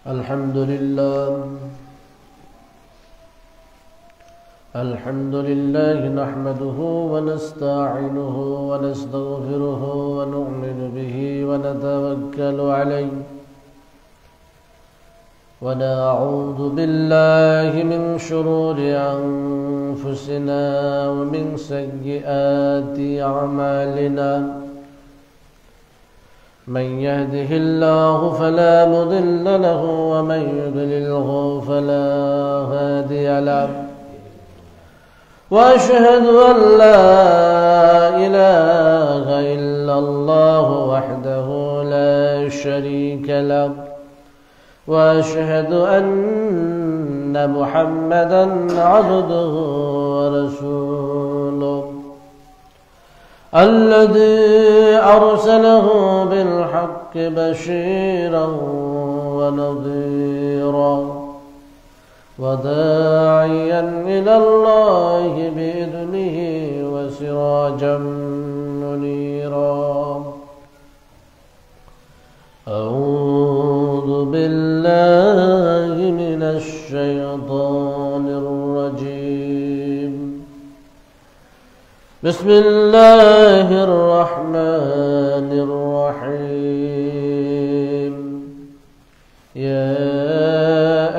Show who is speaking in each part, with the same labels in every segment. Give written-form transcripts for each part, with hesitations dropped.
Speaker 1: الحمد لله نحمده ونستعينه ونستغفره ونؤمن به ونتوكل عليه ونعوذ بالله من شرور أنفسنا ومن سيئات أعمالنا من يهده الله فلا مضل له ومن يضلله فلا هادي له وأشهد أن لا إله إلا الله وحده لا شريك له وأشهد أن محمدا عبده ورسوله الذي أرسله بالحق بشيرا ونذيرا وداعيا إلى الله بإذنه وسراجا منيرا أعوذ بالله من الشيطان الرجيم بسم الله الرحمن الرحيم يا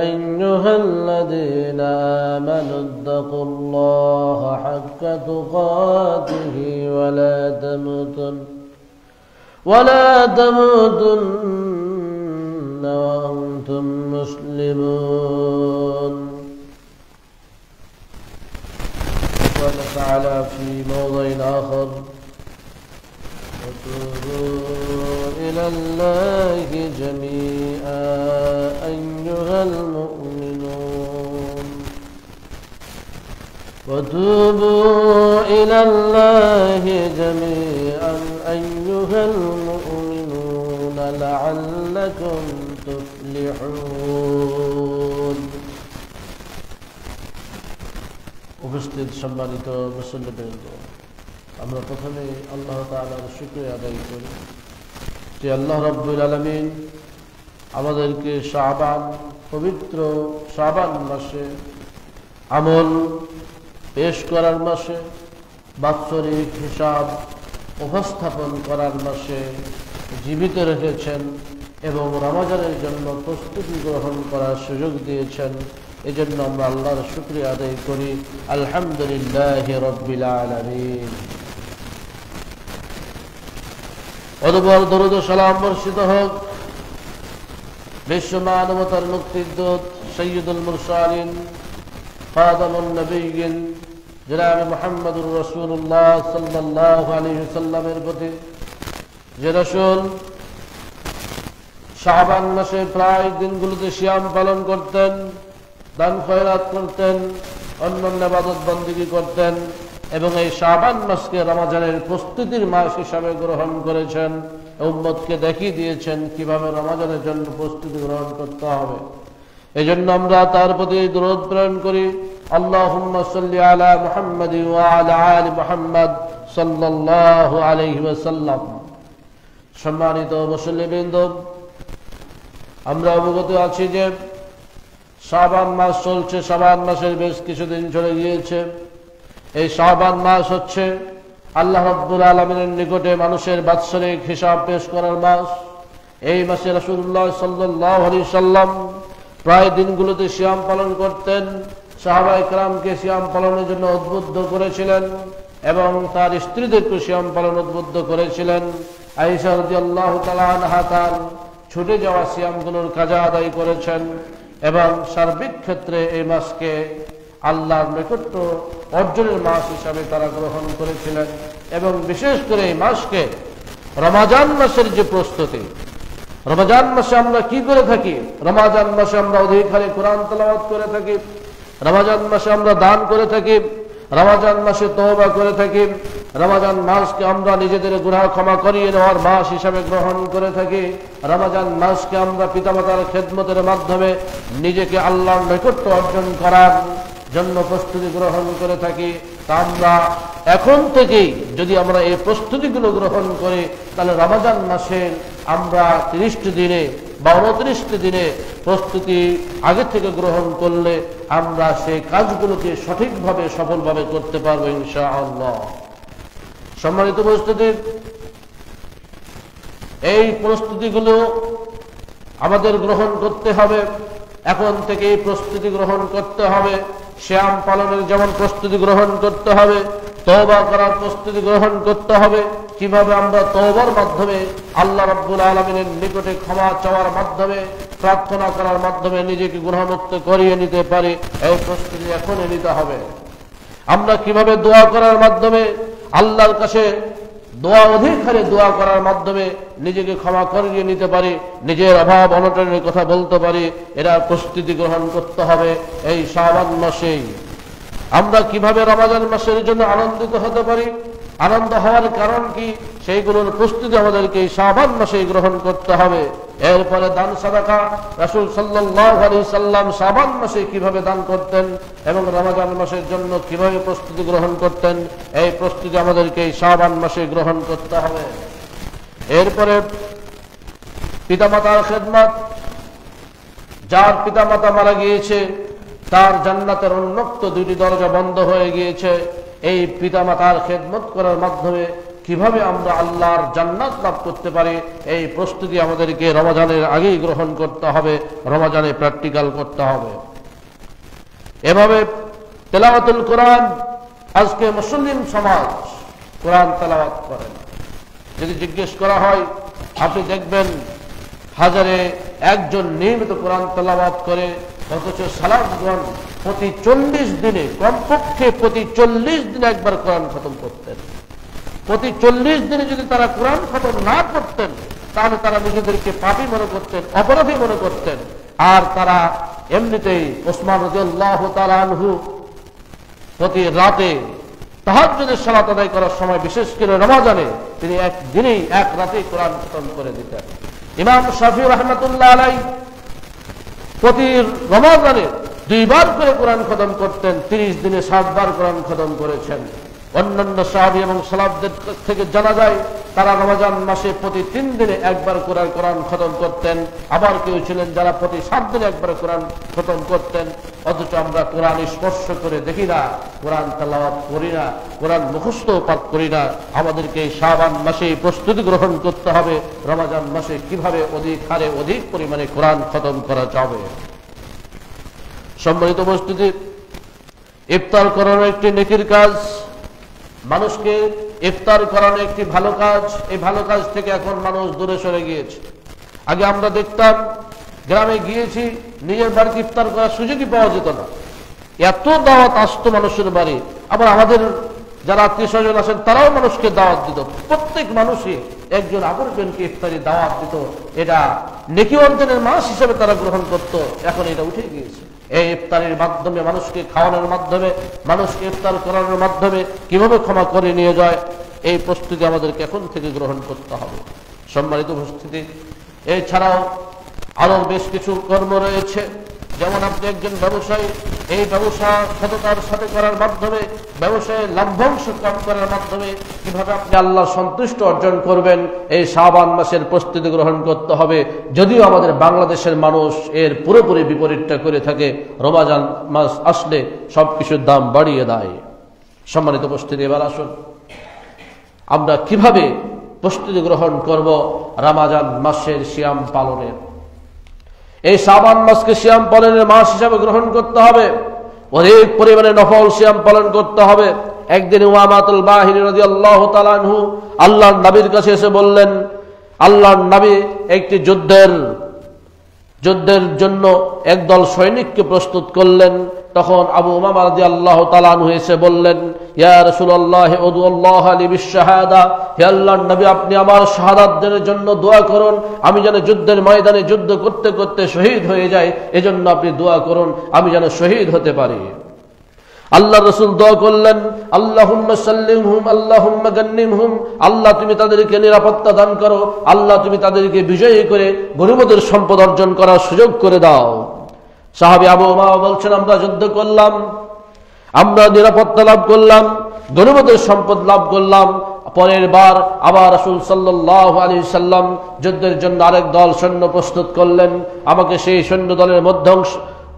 Speaker 1: أيها الذين آمنوا اتقوا الله حق تقاته ولا تموتن وأنتم مسلمون. قال تعالى في موضع آخر وتوبوا إلى الله جميعا أيها المؤمنون وتوبوا إلى الله جميعا أيها المؤمنون لعلكم تفلحون. উপস্থিত সম্মানিত মুসল্লিবৃন্দ, আমরা প্রথমে আল্লাহ তাআলার শুকরিয়া আদায় করি যে আল্লাহ রাব্বুল আলামিন আমাদেরকে পবিত্র শাবান মাসে আমল পেশ করার মাসে, বাৎসরিক হিসাব উপস্থাপন করার মাসে জীবিত রেখেছেন এবং রমজানের জন্য প্রস্তুতি গ্রহণ করার সুযোগ দিয়েছেন। এজন্য আমরা আল্লাহর শুকরিয়া আদায় করি। আলহামদুলিল্লাহি রাব্বিল আলামিন। অতঃপর দরুদ ও সালাম বর্ষিত হোক বিশ্ব মানবতার মুক্তির দূত সাইয়্যিদুল মুরসালিন খাতামুন নবিয়্যিন জনাব মুহাম্মদুর রাসূলুল্লাহ সাল্লাল্লাহু আলাইহি ওয়াসাল্লামের প্রতি, যে রাসূল শাবান মাসে প্রায় দিনগুলোতে সিয়াম পালন করতেন, দান খয়রাত করতেন, অন্যান্য ইবাদত বন্দেগী করতেন এবং এই শাবান মাসকে রমজানের প্রস্তুতির মাস হিসাবে গ্রহণ করেছেন, উম্মতকে দেখিয়ে দিয়েছেন কিভাবে রমজানের জন্য প্রস্তুতি গ্রহণ করতে হবে। এজন্য আমরা তার প্রতি দরুদ প্রেরণ করি। আল্লাহুম্মা সাল্লি আলা মুহাম্মাদি ওয়া আলা আলি মুহাম্মাদ সাল্লাল্লাহু আলাইহি ওয়াসাল্লাম। সম্মানিত মুসল্লিবৃন্দ, আমরা অবগত আছি যে শাবান মাস চলছে। শাবান মাসের বেশ কিছুদিন চলে গিয়েছে। এই শাবান মাস হচ্ছে আল্লাহ রাব্বুল আলামিনের নিকটে মানুষের বাৎসরিক হিসাব পেশ করার মাস। এই মাসে রাসূলুল্লাহ সাল্লাল্লাহু আলাইহি সাল্লাম প্রায় দিনগুলোতে সিয়াম পালন করতেন। সাহাবায়ে কেরামকে সিয়াম পালনের জন্য উদ্বুদ্ধ করেছিলেন এবং তার স্ত্রীদেরকে সিয়াম পালন উদ্বুদ্ধ করেছিলেন। আয়েশা রাদিয়াল্লাহু তাআলা আনহা তার ছুটে যাওয়া সিয়ামগুলোর কাজা আদায় করেছেন এবং সার্বিক ক্ষেত্রে এই মাসকে আল্লাহর নৈকট্য অর্জনের মাস হিসাবে তারা গ্রহণ করেছিলেন। এবং বিশেষ করে এই মাসকে রমজান মাসের যে প্রস্তুতি, রমজান মাসে আমরা কি করে থাকি? রমজান মাসে আমরা অধিকারে কোরআন তেলাওয়াত করে থাকি, রমজান মাসে আমরা দান করে থাকি, রমজান মাসে তওবা করে থাকি, রমজান মাসকে আমরা নিজেদের গুনাহ ক্ষমা করিয়ে নেওয়ার মাস হিসাবে গ্রহণ করে থাকি, রমজান মাসকে আমরা পিতামাতার খেদমতের মাধ্যমে নিজেকে আল্লাহর নৈকট্য অর্জন করার জন্য প্রস্তুতি গ্রহণ করে থাকি। তা আমরা এখন থেকেই যদি আমরা এই প্রস্তুতিগুলো গ্রহণ করি, তাহলে রমজান মাসে আমরা 30 দিনে বা 29টি দিনে প্রস্তুতি আগে থেকে গ্রহণ করলে আমরা সেই কাজগুলোকে সঠিকভাবে সফলভাবে করতে পারবো ইনশাআল্লাহ। সম্মানিত উপস্থিতি, এই প্রস্তুতিগুলো আমাদের গ্রহণ করতে হবে। এখন থেকেই প্রস্তুতি গ্রহণ করতে হবে। সিয়াম পালনের যেমন প্রস্তুতি গ্রহণ করতে হবে, তওবা করার প্রস্তুতি গ্রহণ করতে হবে। কিভাবে আমরা তওবার মাধ্যমে আল্লাহ রাব্বুল আলামিনের নিকটে ক্ষমা চাওয়ার মাধ্যমে, প্রার্থনা করার মাধ্যমে নিজেকে গুনাহমুক্ত করিয়ে নিতে পারি, এই প্রস্তুতি এখনই নিতে হবে। আমরা কিভাবে দোয়া করার মাধ্যমে আল্লাহর কাছে দোয়া অধিক হারে দোয়া করার মাধ্যমে নিজেকে ক্ষমা করিয়ে নিতে পারি, নিজের অভাব অনটনের কথা বলতে পারি, এরা প্রস্তুতি গ্রহণ করতে হবে এই শাবান মাসেই। আমরা কিভাবে রমজান মাসের জন্য আনন্দিত হতে পারি, আনন্দ হওয়ার কারণ কি, সেইগুলোর প্রস্তুতি আমাদেরকে এই শাবান মাসেই গ্রহণ করতে হবে। এরপরে দান সাদাকা, রাসূল সাল্লাল্লাহু আলাইহি সাল্লাম শাবান মাসে কিভাবে দান করতেন এবং রমজান মাসের জন্য কিভাবে প্রস্তুতি গ্রহণ করতেন, এই প্রস্তুতি আমাদেরকে এই শাবান মাসে গ্রহণ করতে হবে। এরপরে পিতামাতার খেদমত, যার পিতামাতা মারা গিয়েছে তার জান্নাতের উন্মুক্ত দুটি দরজা বন্ধ হয়ে গিয়েছে, এই পিতামাতার খেদমত করার মাধ্যমে কিভাবে আমরা আল্লাহর জান্নাত লাভ করতে পারি, এই প্রস্তুতি আমাদেরকে রমজানের আগেই গ্রহণ করতে হবে, রমজানে প্র্যাকটিক্যাল করতে হবে। এভাবে তেলাওয়াতুল কোরআন, আজকে মুসলিম সমাজ কোরআন তেলাওয়াত করেন। যদি জিজ্ঞেস করা হয়, আপনি দেখবেন হাজারে একজন নিয়মিত কোরআন তেলাওয়াত করে, অথচ সালাফগণ প্রতি 40 দিনে, কমপক্ষে প্রতি 40 দিনে একবার কোরআন খতম করতেন। প্রতি 40 দিনে যদি তারা কোরআন খতম না করতেন তাহলে তারা নিজেদেরকে পাপী মনে করতেন, অপরাধী মনে করতেন। আর তারা এমনিতেই ওসমান রাদিয়াল্লাহু তাআলা আনহু প্রতি রাতে তাহাজ্জুদের সালাত আদায় করার সময়, বিশেষ করে রমজানে, তিনি একদিনেই এক রাতেই কোরআন খতম করে দিতেন। ইমাম শাফিঈ রাহমাতুল্লাহ আলাইহি প্রতি রমজানে 2 বার করে কোরআন খতম করতেন, 30 দিনে 7 বার কোরআন খতম করেছেন। অন্যান্য সাহাবী এবং সালাফদের থেকে জানা যায় তারা রমজান মাসে প্রতি 3 দিনে একবার কোরআন খতম করতেন। আবার কেউ ছিলেন যারা প্রতি 7 দিনে একবার কোরআন খতম করতেন। অথচ আমরা কোরআন স্পর্শ করে দেখি না, কোরআন তেলাওয়াত করি না, কোরআন মুখস্থ পাঠ করি না। আমাদেরকে এই শাবান মাসে প্রস্তুতি গ্রহণ করতে হবে রমজান মাসে কিভাবে অধিক হারে অধিক পরিমাণে কোরআন খতম করা যাবে। সম্মানিত উপস্থিতি, ইফতার করানো একটি নেকির কাজ, মানুষকে ইফতার করানো একটি ভালো কাজ। এই ভালো কাজ থেকে এখন মানুষ দূরে সরে গিয়েছে। আগে আমরা দেখতাম, গ্রামে গিয়েছি, নিজের বাড়িতে ইফতার করার সুযোগই পাওয়া যেত না, এত দাওয়াত আসতো মানুষের বাড়ি। আবার আমাদের যারা আত্মীয় স্বজন আছেন তারাও মানুষকে দাওয়াত দিত, প্রত্যেক মানুষই একজন আরেকজনকে ইফতারি দাওয়াত দিত। এটা নেকি অর্জনের মাস হিসেবে তারা গ্রহণ করত। এখন এটা উঠে গিয়েছে। এই ইফতারের মাধ্যমে, মানুষকে খাওয়ানোর মাধ্যমে, মানুষকে ইফতার করানোর মাধ্যমে কিভাবে ক্ষমা করে নিয়ে যায়, এই প্রস্তুতি আমাদেরকে এখন থেকে গ্রহণ করতে হবে। সম্মানিত উপস্থিতি, এছাড়াও আরো বেশ কিছু কর্ম রয়েছে। যেমন আপনি একজন ব্যবসায়ী, এই ব্যবসা সততার সাথে করার মাধ্যমে, ব্যবসায় লাভ্যাংশ কম করার মাধ্যমে কিভাবে আপনি আল্লাহ সন্তুষ্ট অর্জন করবেন, এই শাবান মাসের প্রস্তুতি গ্রহণ করতে হবে। যদিও আমাদের বাংলাদেশের মানুষ এর পুরোপুরি বিপরীতটা করে থাকে, রমজান মাস আসলে সবকিছুর দাম বাড়িয়ে দেয়। সম্মানিত উপস্থিতি, এবার আসুন আমরা কিভাবে প্রস্তুতি গ্রহণ করব রমজান মাসের সিয়াম পালনের। এই শাবান মাসকে সিয়াম পালনের মাস হিসাবে গ্রহণ করতে হবে। অনেক পরিমাণে নফল সিয়াম পালন করতে হবে। একদিন উমামাতুল বাহিনী রাদিয়াল্লাহু তাআলা আনহু আল্লাহর নবীর কাছে এসে বললেন, আল্লাহর নবী একটি যুদ্ধের জন্য একদল সৈনিককে প্রস্তুত করলেন। তখন আবু উমামা রাদিয়াল্লাহু তাআলা আনহু এসে বললেন, ইয়া রাসূলুল্লাহ উদুল্লাহ লি বিশ-শাহাদা, হে আল্লাহর নবী আপনি আমার শাহাদাতের জন্য দোয়া করুন, আমি যেন যুদ্ধের ময়দানে যুদ্ধ করতে করতে শহীদ হয়ে যাই, এজন্য আপনি দোয়া করুন, আমি যেন শহীদ হতে পারি। আল্লাহর রাসূল দোয়া করলেন, আল্লাহুম্মা সাল্লিমহুম আল্লাহুম্মা গান্নিমহুম, আল্লাহ তুমি তাদেরকে নিরাপত্তা দান করো, আল্লাহ তুমি তাদেরকে বিজয়ী করে গনিমতের সম্পদ অর্জন করার সুযোগ করে দাও। সাহাবী আবু উমামা বলছেন, আমরা যুদ্ধ করলাম, আমরা নিরাপত্তা লাভ করলাম, গনিমতের সম্পদ লাভ করলাম, পরের বার আবার রাসূল সাল্লাল্লাহু আলাইহি সাল্লাম যুদ্ধের জন্য আরেক দল সৈন্য প্রস্তুত করলেন। আমাকে সেই সৈন্য দলের মধ্যে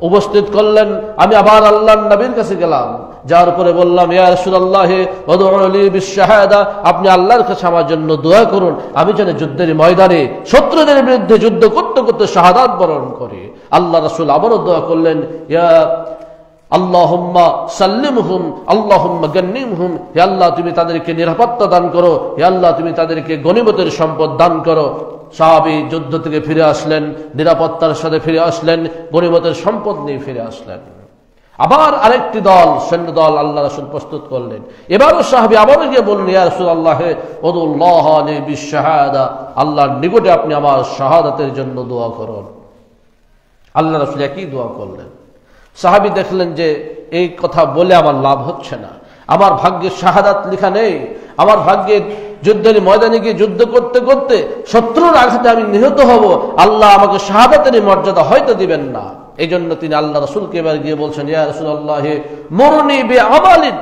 Speaker 1: উপস্থিত করলেন। আমি আবার আল্লাহর নবীর কাছে গেলাম, যার পরে বললাম, ইয়া রাসূলুল্লাহ উদউ লি বিশ-শাহাদা, আপনি আল্লাহর কাছে আমার জন্য দোয়া করুন, আমি যেন যুদ্ধের ময়দানে শত্রুদের বিরুদ্ধে যুদ্ধ করতে করতে শাহাদাত বরণ করি। আল্লাহ রাসূল আবারও দোয়া করলেন, ইয়া আল্লাহুম্মা সাল্লিমহুম আল্লাহুম্মা গান্নিমহুম, হে আল্লাহ তুমি তাদেরকে নিরাপত্তা দান করো, হে আল্লাহ তুমি তাদেরকে গনিমতের সম্পদ দান করো। সাহাবী যুদ্ধ থেকে ফিরে আসলেন, নিরাপত্তার সাথে ফিরে আসলেন, গনিমতের সম্পদ নিয়ে ফিরে আসলেন। আবার আরেকটি দল সৈন্য দল আল্লাহ রাসূল প্রস্তুত করলেন। এবারও সাহাবী আবারও গিয়ে বললেন, ইয়া রাসূলুল্লাহ উদুল্লাহ লি বিশ-শাহাদা, আল্লাহর নিকটে আপনি আমার শাহাদাতের জন্য দোয়া করুন। আল্লাহ রাসূল একই দোয়া করলেন। সাহাবী দেখলেন যে এই কথা বলে আমার লাভ হচ্ছে না, আমার ভাগ্যে শাহাদাত লেখা নেই, আমার ভাগ্যে যুদ্ধের ময়দানে গিয়ে যুদ্ধ করতে করতে শত্রুর আঘাতে আমি নিহত হব, আল্লাহ আমাকে শাহাদাতের মর্যাদা হয়তো দিবেন না। এই জন্য তিনি আল্লাহ রাসূলকে এবার গিয়ে বলছেন, ইয়া রাসূলুল্লাহ মুরনি বিআমালিন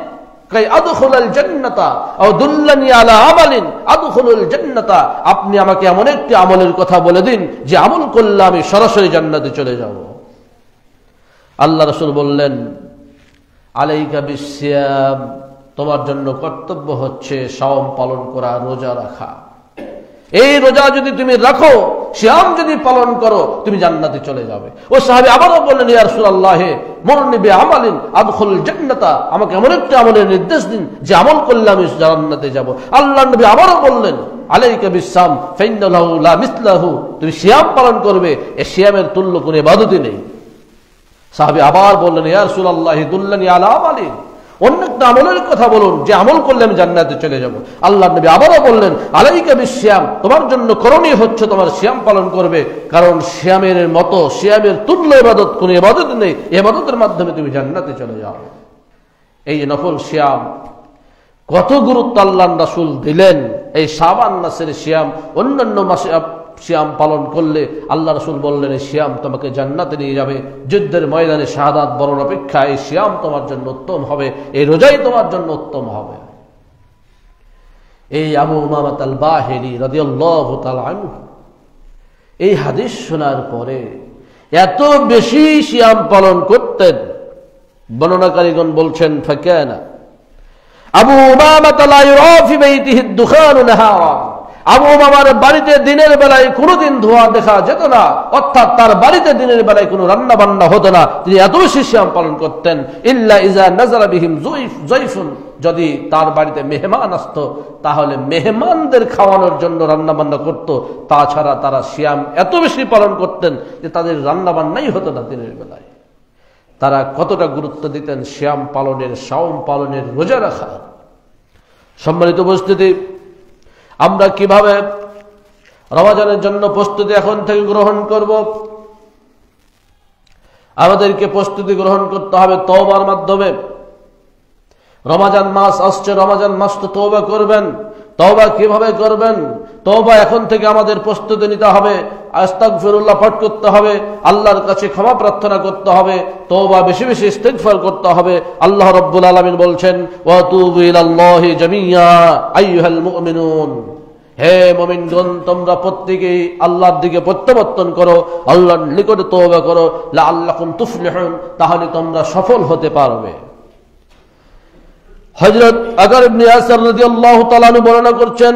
Speaker 1: কাই আদখুলাল জান্নাতা আও দুল্লানি আলা আমালিন আদখুলুল জান্নাতা, আপনি আমাকে এমন একটি আমলের কথা বলে দিন যে আমল করলে আমি সরাসরি জান্নাতে চলে যাব। আল্লাহ রাসূল বললেন, আলাইকা বিসিয়াম, তোমার জন্য কর্তব্য হচ্ছে শাওম পালন করা, রোজা রাখা। এই রোজা যদি তুমি রাখো, সিয়াম যদি পালন করো, তুমি জান্নাতে চলে যাবে। ও সাহাবী আবারও বললেন, ইয়া রাসূলুল্লাহ মুরনি বিআমালিন আদখুলুল জান্নাতা, আমাকে এমন একটা আমলের নির্দেশ দিন যে আমল করলে আমি জান্নাতে যাব। আল্লাহর নবী আবারও বললেন, আলাইকা বিসসাম ফাইন্নাহু লা মিসলাহু, তুমি সিয়াম পালন করবে, এই সিয়ামের তুল্য কোনো ইবাদতই নেই। সাহাবী আবার বললেন, ইয়া রাসূলুল্লাহ দুল্লানি আলা আমালিন, অন্য একটা আমলের কথা বলুন যে আমল করলে আমি জান্নাতে চলে যাব। আল্লাহর নবী আবারও বললেন, আলাইকা বিসিয়াম, তোমার জন্য করণীয় হচ্ছে তোমার সিয়াম পালন করবে, কারণ সিয়ামের মতো সিয়ামের তুল্য ইবাদত কোনো ইবাদত নেই, ইবাদতের মাধ্যমে তুমি জান্নাতে চলে যাও। এই যে নফল সিয়াম কত গুরুত্ব আল্লাহর রাসূল দিলেন। এই শাবান মাসের সিয়াম অন্যান্য মাসে সিয়াম পালন করলে আল্লাহ রাসূল বললেন, এই সিয়াম তোমাকে জান্নাতে নিয়ে যাবে, যুদ্ধের ময়দানে শাহাদাত বরণ অপেক্ষা এই সিয়াম তোমার জন্য উত্তম হবে, এই রোজাই তোমার জন্য উত্তম হবে। এই আবু উমামা আল বাহিরি রাদিয়াল্লাহু তাআলা আনহু এই হাদিস শোনার পরে এত বেশি সিয়াম পালন করতেন, বর্ণনাকারীগণ বলছেন, ফাকানা আবু উমামা লা ইউরা ফি বাইতিহি আদ-দুখান নাহারা, আবু উমামার বাড়িতে দিনের বেলায় কোনোদিন ধোঁয়া দেখা যেত না, অর্থাৎ তার বাড়িতে দিনের বেলায় কোনো রান্না বান্না হতো না। তিনি এত বেশি সিয়াম পালন করতেন, ইল্লা ইজা নাযালা বিহিম যায়ফুন, যদি তার বাড়িতে মেহমান আসতো তাহলে মেহমানদের খাওয়ানোর জন্য রান্না বান্না করত, তাছাড়া তারা সিয়াম এত বেশি পালন করতেন যে তাদের রান্না বান্নাই হতো না দিনের বেলায়। তারা কতটা গুরুত্ব দিতেন সিয়াম পালনের, শাওম পালনের, রোজা রাখার। সম্মানিত উপস্থিতি, আমরা কিভাবে রমজানের জন্য প্রস্তুতি এখন থেকে গ্রহণ করব? আমাদেরকে প্রস্তুতি গ্রহণ করতে হবে তওবার মাধ্যমে। রমজান মাস আসছে, রমজান মাস তো তওবা করবেন। তওবা কিভাবে করবেন? তওবা এখন থেকে আমাদের প্রস্তুতি নিতে হবে, আস্তাগফিরুল্লাহ পাঠ করতে হবে, আল্লাহর কাছে ক্ষমা প্রার্থনা করতে হবে, তওবা বেশি বেশি ইস্তিগফার করতে হবে। আল্লাহ রাব্বুল আলামিন বলছেন, ওয়া তুবু ইলাল্লাহি জামিয়া আইয়ুহাল মুমিনুন, হে মুমিনগণ তোমরা প্রত্যেকেই আল্লাহর দিকে প্রত্যাবর্তন করো, আল্লাহর নিকটে তওবা করো, লাআল্লাকুম তুফলিহুন, তাহলে তোমরা সফল হতে পারবে। হযরত আগার ইবনে ইয়াসির রাদিয়াল্লাহু তাআলা বর্ণনা করছেন,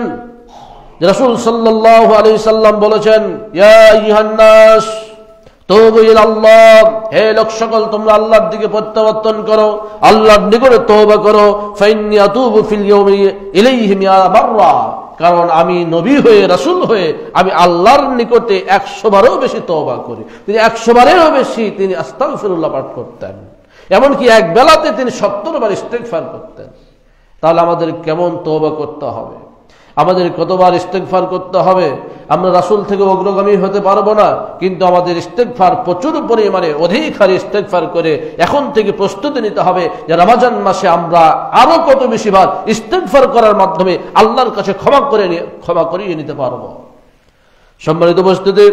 Speaker 1: রাসূল সাল্লাল্লাহু আলাইহি সাল্লাম বলেছেন, ইয়া আইয়ুহান নাস তুবু ইলাল্লাহ, হে লোক সকল তোমরা আল্লাহর দিকে প্রত্যাবর্তন করো, আল্লাহর নিকটে তওবা করো। ফাইন্নী আতুবু ফিল ইয়াউমি ইলাইহি মিয়া মাররা, কারণ আমি নবী হয়ে, রাসূল হয়ে আমি আল্লাহর নিকটে 100 বারও বেশি তওবা করি। তিনি 100 বারেরও বেশি তিনি আস্তাগফিরুল্লাহ পাঠ করতেন, এমনকি এক বেলাতে তিনি 70 বার ইস্তিগফার করতেন। তাহলে আমাদের কেমন তওবা করতে হবে, আমাদের কতবার ইস্তিগফার করতে হবে? আমরা রাসূল থেকে অগ্রগামী হতে পারবো না, কিন্তু আমাদের ইস্তিগফার প্রচুর পরিমাণে অধিক হারে ইস্তিগফার করে এখন থেকে প্রস্তুতি নিতে হবে যে রমজান মাসে আমরা আরো কত বেশি বার ইস্তিগফার করার মাধ্যমে আল্লাহর কাছে ক্ষমা করিয়ে নিতে পারবো। সম্মানিত উপস্থিতি,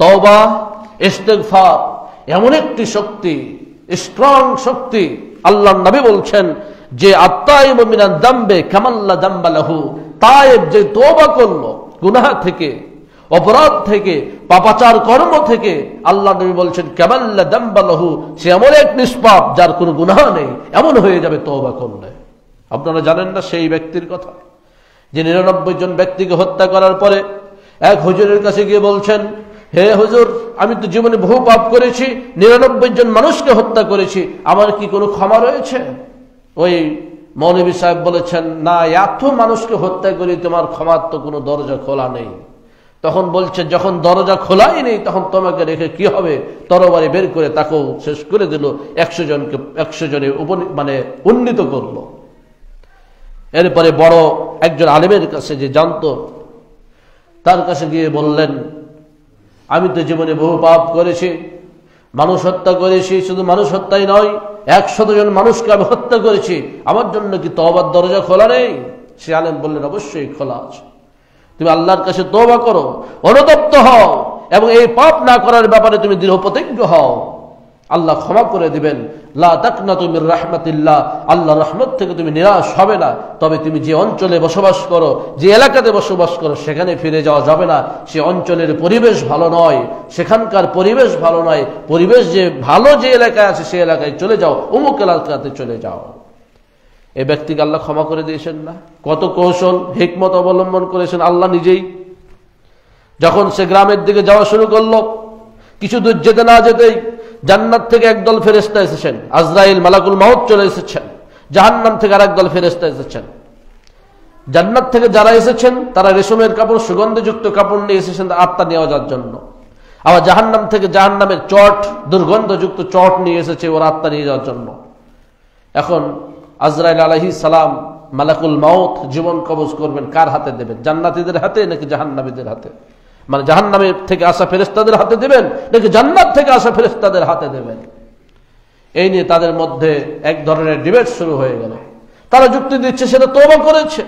Speaker 1: তওবা, ইস্তিগফার এমন একটি শক্তি, স্ট্রং শক্তি। আল্লাহর নবী বলছেন, যে আত্তাইবু মিনাদ দামবে কামান লা দামবা লাহু, তায়েব যে তওবা করলো গুনাহ থেকে, অপরাধ থেকে, পাপাচার কর্ম থেকে, আল্লাহ নবী বলছেন কামান লা দামবা লাহু, সে এমন এক নিষ্পাপ যার কোনো গুনাহ নেই, এমন হয়ে যাবে তওবা করলে। আপনারা জানেন না সেই ব্যক্তির কথা যে 99 জন ব্যক্তিকে হত্যা করার পরে এক হুজুরের কাছে গিয়ে বলছেন, হে হুজুর, আমি তো জীবনে বহু পাপ করেছি, 99 জন মানুষকে হত্যা করেছি, আমার কি কোনো ক্ষমা রয়েছে? ওই মৌলভী সাহেব বলেছেন, না, এত মানুষকে হত্যা করি, তোমার ক্ষমার তো কোনো দরজা খোলা নেই। তখন বলছে, যখন দরজা খোলাই নেই তখন তোমাকে রেখে কি হবে? তরবারি বের করে তাকেও শেষ করে দিল, 100 জনে উন্নীত করলো। এরপরে বড় একজন আলেমের কাছে যে জানতো, তার কাছে গিয়ে বললেন, আমি তো জীবনে বহু পাপ করেছি, মানুষ হত্যা করেছি, শুধু মানুষ হত্যাই নয়, 100 জন মানুষকে আমি হত্যা করেছি, আমার জন্য কি তওবার দরজা খোলা নেই? সে আলেম বললেন, অবশ্যই খোলা আছে। তুমি আল্লাহর কাছে তওবা করো, অনুতপ্ত হও, এবং এই পাপ না করার ব্যাপারে তুমি দৃঢ় প্রতিজ্ঞ হও, আল্লাহ ক্ষমা করে দিবেন। লা তাকনাতু মির রাহমাতিল্লাহ, আল্লাহর রহমত থেকে তুমি নিরাশ হবে না। তবে তুমি যে অঞ্চলে বসবাস করো, যে এলাকাতে বসবাস করো, সেখানে ফিরে যাওয়া যাবে না। সে অঞ্চলের পরিবেশ ভালো নয়, সেখানকার পরিবেশ ভালো নয়। পরিবেশ যে ভালো যে এলাকায় আছে সে এলাকায় চলে যাও, অমুক এলাকাতে চলে যাও। এই ব্যক্তিকে আল্লাহ ক্ষমা করে দিয়েছেন না? কত কৌশল হিকমত অবলম্বন করেছেন আল্লাহ নিজেই। যখন সে গ্রামের দিকে যাওয়া শুরু করলো, কিছু দূর যেতে না যেতেই জান্নাত থেকে একদল ফেরেশতা এসেছেন, আজরাইল মালাকুল মাউত চলে এসেছেন। জাহান্নাম থেকে আর একদল ফেরেশতা এসেছেন। জান্নাত থেকে যারা এসেছেন তারা রেশমের কাপড়, সুগন্ধযুক্ত কাপড় নিয়ে এসেছেন আত্মা নেওয়া যাওয়ার জন্য। আবার জাহান্নাম থেকে জাহান্নামের চট, দুর্গন্ধযুক্ত চট নিয়ে এসেছে ওর আত্মা নিয়ে যাওয়ার জন্য। এখন আজরাইল আলাইহিস সালাম মালাকুল মাউত জীবন কবজ করবেন, কার হাতে দেবেন? জান্নাতীদের হাতে নাকি জাহান্নামীদের হাতে? মানে জাহান্নামের থেকে আসা ফেরেশতাদের হাতে দেবেন নাকি জান্নাত থেকে আসা ফেরেশতাদের হাতে দেবেন? এই নিয়ে তাদের মধ্যে এক ধরনের ডিবেট শুরু হয়ে গেল। তারা যুক্তি দিচ্ছে সে তো তওবা করেছে,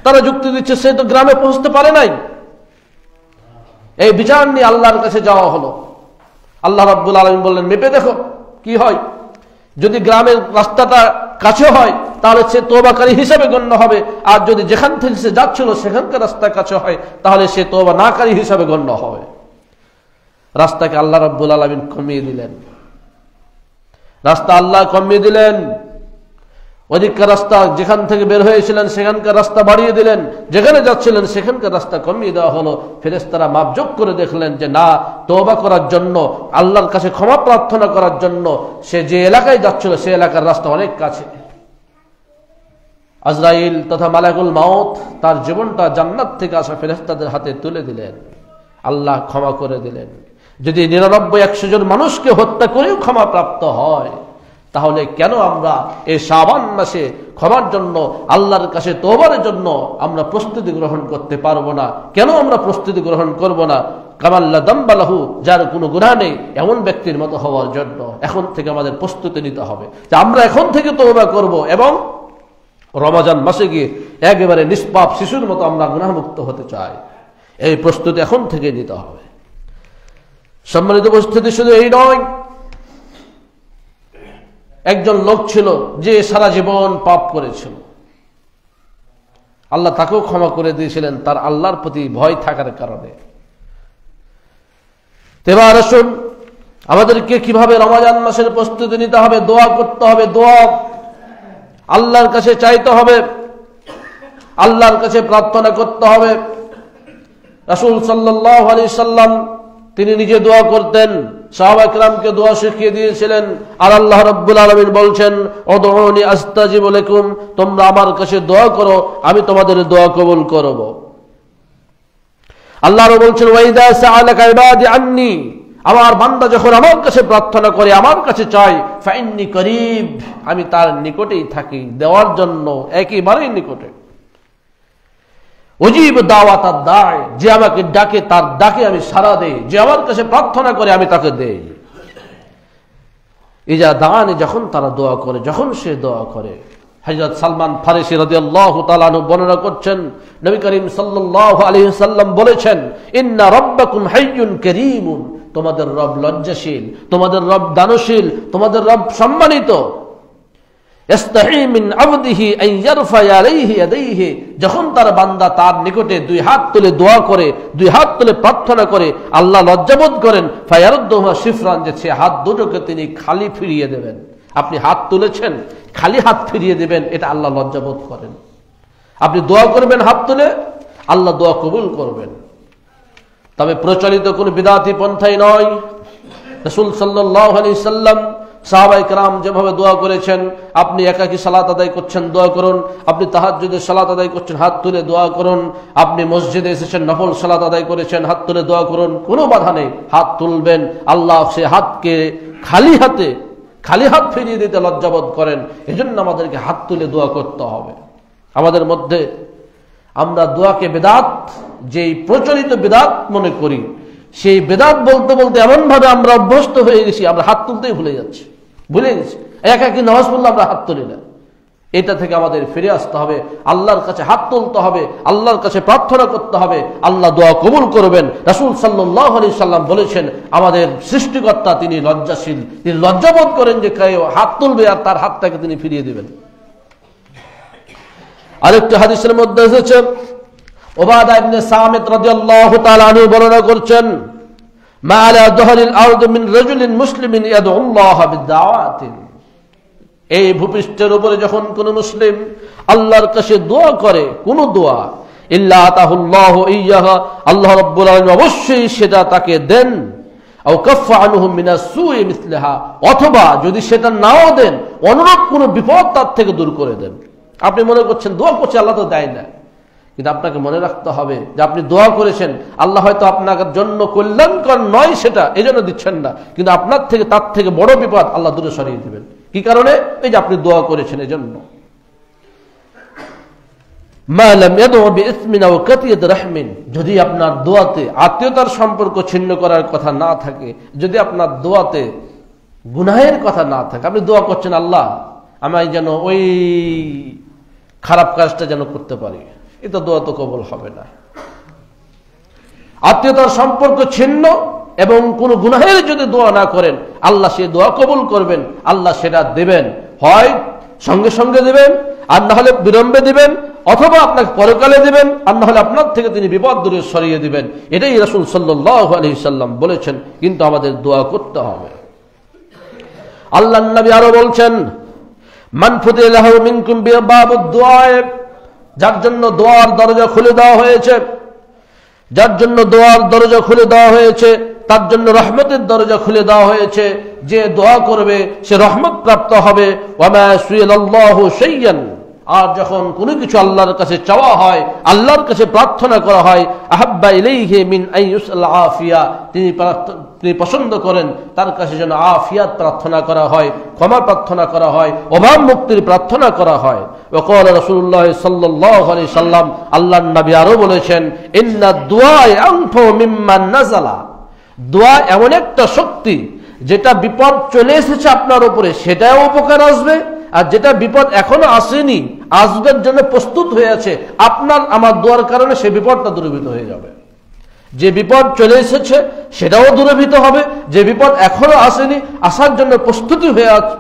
Speaker 1: তারা যুক্তি দিচ্ছে সে তো গ্রামে পৌঁছতে পারে নাই। এই বিচার নিয়ে আল্লাহর কাছে যাওয়া হলো। আল্লাহ রাব্বুল আলামিন বললেন, মেপে দেখো কি হয়। যদি গ্রামের রাস্তাটা কাছে হয় তাহলে সে তওবাকারী হিসেবে গণ্য হবে, আর যদি যেখান থেকে সে যাচ্ছিল সেখানকার রাস্তা কাছে হয় তাহলে সে তওবা নাকারী হিসেবে গণ্য হবে। রাস্তাকে আল্লাহ রাব্বুল আলামিন কমিয়ে দিলেন, রাস্তা আল্লাহ কমিয়ে দিলেন। ওদিককার রাস্তা যেখান থেকে বের হয়েছিলেন সেখানকার রাস্তা বাড়িয়ে দিলেন, যেখানে যাচ্ছিলেন সেখানকার রাস্তা কমিয়ে দেওয়া হলো। ফেরেশতারা মাপযোগ করে দেখলেন যে না, তওবা করার জন্য, আল্লাহর কাছে ক্ষমা প্রার্থনা করার জন্য সে যে এলাকায় যাচ্ছিল সে এলাকার রাস্তা অনেক কাছে। আজরাইল তথা মালাকুল মাউত তার জীবনটা জান্নাত থেকে আসা ফেরেশতাদের হাতে তুলে দিলেন। আল্লাহ ক্ষমা করে দিলেন। যদি 99-100 জন মানুষকে হত্যা করেও ক্ষমা প্রাপ্ত হয়, তাহলে কেন আমরা এই শাবান মাসে ক্ষমার জন্য, আল্লাহর কাছে তওবার জন্য আমরা প্রস্তুতি গ্রহণ করতে পারবো না? কেন আমরা প্রস্তুতি গ্রহণ করব না? কামাল্লা দাম্বালাহু, যার কোনো গুনাহ নেই, এমন ব্যক্তির মতো হওয়ার জন্য এখন থেকে আমাদের প্রস্তুতি নিতে হবে যে আমরা এখন থেকে তওবা করব এবং রমজান মাসে গিয়ে একেবারে নিষ্পাপ শিশুর মতো আমরা গুনাহমুক্ত হতে চাই। এই প্রস্তুতি এখন থেকে নিতে হবে। সম্মানিত উপস্থিতি, শুধু এই নয়, একজন লোক ছিল যে সারা জীবন পাপ করেছিল, আল্লাহ তাকেও ক্ষমা করে দিয়েছিলেন তার আল্লাহর প্রতি ভয় থাকার কারণে। এবার আসুন আমাদেরকে কিভাবে রমজান মাসের প্রস্তুতি নিতে হবে। দোয়া করতে হবে, দোয়া আল্লাহর কাছে চাইতে হবে, আল্লাহর কাছে প্রার্থনা করতে হবে। রাসূল সাল্লাল্লাহু আলাইহি সাল্লাম তিনি নিজে দোয়া করতেন, সাহাবা কিরামকে দোয়া শিখিয়ে দিয়েছিলেন। আর আল্লাহ রাব্বুল আলামিন বলছেন, উদউনি আস্তাজিব লাকুম, তোমরা আমার কাছে দোয়া করো, আমি তোমাদের দোয়া কবুল করব। আল্লাহও বলছেন, ওয়াইদা সাআলাকা ইবাদি আন্নী, আমার বান্দা যখন আমার কাছে প্রার্থনা করে, আমার কাছে চায়, ফাইন্নী করিব, আমি তার নিকটেই থাকি, দেওয়ার জন্য একেবারেই নিকটে। উজিব দাওয়াতাদ দাঈ, যে আমাকে ডাকে তার ডাকে আমি সাড়া দেই, যে আমার কাছে প্রার্থনা করে আমি তাকে দেই। ইজা দাআনি, যখন তারা দোয়া করে, যখন সে দোয়া করে। হযরত সালমান ফারিসি রাদিয়াল্লাহু তাআলা আনহু বর্ণনা করছেন, নবী করিম সাল্লাল্লাহু আলাইহি ওয়াসাল্লাম বলেছেন, ইন্না রাব্বাকুম হাইয়্যুন কারীমুন, তোমাদের রব লজ্জাশীল, তোমাদের রব দানশীল, তোমাদের রব সম্মানিত। ইস্তাহি মিন আবদিহি আন ইয়ারফা আলাইহি ইয়াদাইহি, যখন তার বান্দা তার নিকটে দুই হাত তুলে দোয়া করে, দুই হাত তুলে প্রার্থনা করে, আল্লাহ লজ্জাবোধ করেন ফায়ারুদ্দুহা শিফরান, যে সে হাত দুটোকে তিনি খালি ফিরিয়ে দেবেন। আপনি হাত তুলেছেন, খালি হাত ফিরিয়ে দেবেন, এটা আল্লাহ লজ্জাবোধ করেন। আপনি দোয়া করবেন হাত তুলে, আল্লাহ দোয়া কবুল করবেন। তবে প্রচলিত কোন বিদআতি পন্থাই নয়। রাসূল সাল্লাল্লাহু আলাইহি সাল্লাম, সাহাবায়ে কেরাম যেভাবে দোয়া করেছেন, আপনি একাকী সালাত আদায় করছেন দোয়া করুন, আপনি তাহাজ্জুদের সালাত আদায় করছেন হাত তুলে দোয়া করুন, আপনি মসজিদে এসেছেন নফল সালাত আদায় করেছেন হাত তুলে দোয়া করুন, কোনো বাধা নেই। হাত তুলবেন, আল্লাহ সে হাতকে খালি হাত ফিরিয়ে দিতে লজ্জাবোধ করেন। এজন্য আমাদেরকে হাত তুলে দোয়া করতে হবে। আমাদের মধ্যে আমরা দোয়াকে বেদাত, যেই প্রচলিত বেদাত মনে করি, সেই বেদাত বলতে বলতে এমন ভাবে আমরা অভ্যস্ত হয়ে গেছি, আমরা হাত তুলতেই ভুলে গেছি। একাকী নামাজ পড়লে আমরা হাত তুলি না। এটা থেকে আমাদের ফিরে আসতে হবে, আল্লাহর কাছে হাত তুলতে হবে, আল্লাহর কাছে প্রার্থনা করতে হবে, আল্লাহ দোয়া কবুল করবেন। রাসূল সাল্লাল্লাহু আলাইহি সাল্লাম বলেছেন, আমাদের সৃষ্টিকর্তা তিনি লজ্জাশীল, তিনি লজ্জাবোধ করেন যে কেউ হাত তুলবে আর তার হাতটাকে তিনি ফিরিয়ে দিবেন। আরেকটি হাদিসের মধ্যে এসেছে, উবাদা ইবনে সামিত রাদিয়াল্লাহু তাআলা আনহু বর্ণনা করছেন, মা আলা যহরিল আরদ মিন রাজুলিন মুসলিমিন ইয়াদউল্লাহ বিদাওয়াতিন, এই ভূপৃষ্ঠের উপরে যখন কোন মুসলিম আল্লাহর কাছে দোয়া করে, কোন দোয়া, ইল্লা আতাহুল্লাহু ইয়্যাহা, আল্লাহ রাব্বুল আলামিন অবশ্যই সেটা তাকে দেন, আও কাফফা আনহু মিনাস সুই মিসলিহা, অথবা যদি সেটা নাও দেন, অনুরূপ কোন বিপদ তার থেকে দূর করে দেন। আপনি মনে করছেন দোয়া করছে আল্লাহ তো দেয় না, কিন্তু আপনাকে মনে রাখতে হবে যে আপনি দোয়া করেছেন, আল্লাহ হয়তো আপনার জন্য কল্যাণকর নয় সেটা, এই জন্য দিচ্ছেন না, কিন্তু আপনার থেকে তার থেকে বড় বিপদ আল্লাহ দূরে সরিয়ে দিবেন। কি কারণে? এই যে আপনি দোয়া করেছেন এজন্য। মা লাম ইয়াদউ বিইসমিন আও কাতিয়াত রাহমিন, যদি আপনার দোয়াতে আত্মীয়তার সম্পর্ক ছিন্ন করার কথা না থাকে, যদি আপনার দোয়াতে গুনাহের কথা না থাকে, আপনি দোয়া করছেন আল্লাহ আমায় যেন ওই খারাপ কাজটা যেন করতে পারি, এটা দোয়া তো কবুল হবে না। আত্মীয়তার সম্পর্ক ছিন্ন এবং কোন গুনাহের যদি দোয়া না করেন, আল্লাহ সে দোয়া কবুল করবেন, আল্লাহ সেটা দেবেন, হয় সঙ্গে সঙ্গে দিবেন, আর না হলে বিলম্বে দিবেন, অথবা আপনাকে পরকালে দিবেন, আর না হলে আপনার থেকে তিনি বিপদ দূরে সরিয়ে দিবেন। এটাই রাসূল সাল্লাল্লাহু আলাইহি সাল্লাম বলেছেন, কিন্তু আমাদের দোয়া করতে হবে। আল্লাহর নবী আরো বলছেন, মান ফুতিহা লাহু মিনকুম বিবাবুদ দুআ, যার জন্য দোয়ার দরজা খুলে দেওয়া হয়েছে, যার জন্য দোয়ার দরজা খুলে দেওয়া হয়েছে, তার জন্য রহমতের দরজা খুলে দেওয়া হয়েছে। যে দোয়া করবে সে রহমত প্রাপ্ত হবে। ওয়ামা সুইলাল্লাহু শাইয়ান, আর যখন কোনো কিছু আল্লাহর কাছে চাওয়া হয়, আল্লাহর কাছে প্রার্থনা করা হয়, আহাব্বা ইলাইহি মিন আইয়ুসআল আফিয়া, তিনি পছন্দ করেন তার কাছে যেন আফিয়াত প্রার্থনা করা হয়, ক্ষমা প্রার্থনা করা হয়, অভাব মুক্তির প্রার্থনা করা হয়। ওয়াকাল রাসূলুল্লাহ সাল্লাল্লাহু আলাইহি সাল্লাম, আল্লাহর নবী আরো বলেছেন, ইন্না দুআ আনফু মিম্মান নাযালা, দোয়া এমন একটা শক্তি, যেটা বিপদ চলে এসেছে আপনার উপরে সেটাও উপকার আসবে, আর যেটা বিপদ এখনো আসেনি, আসবের জন্য প্রস্তুত হয়ে আছে, আপনার আমার দোয়ার কারণে সে বিপদটা দূরীভূত হয়ে যাবে। যে বিপদ চলে এসেছে সেটাও দূরীভূত হবে, যে বিপদ এখনো আসেনি, আসার জন্য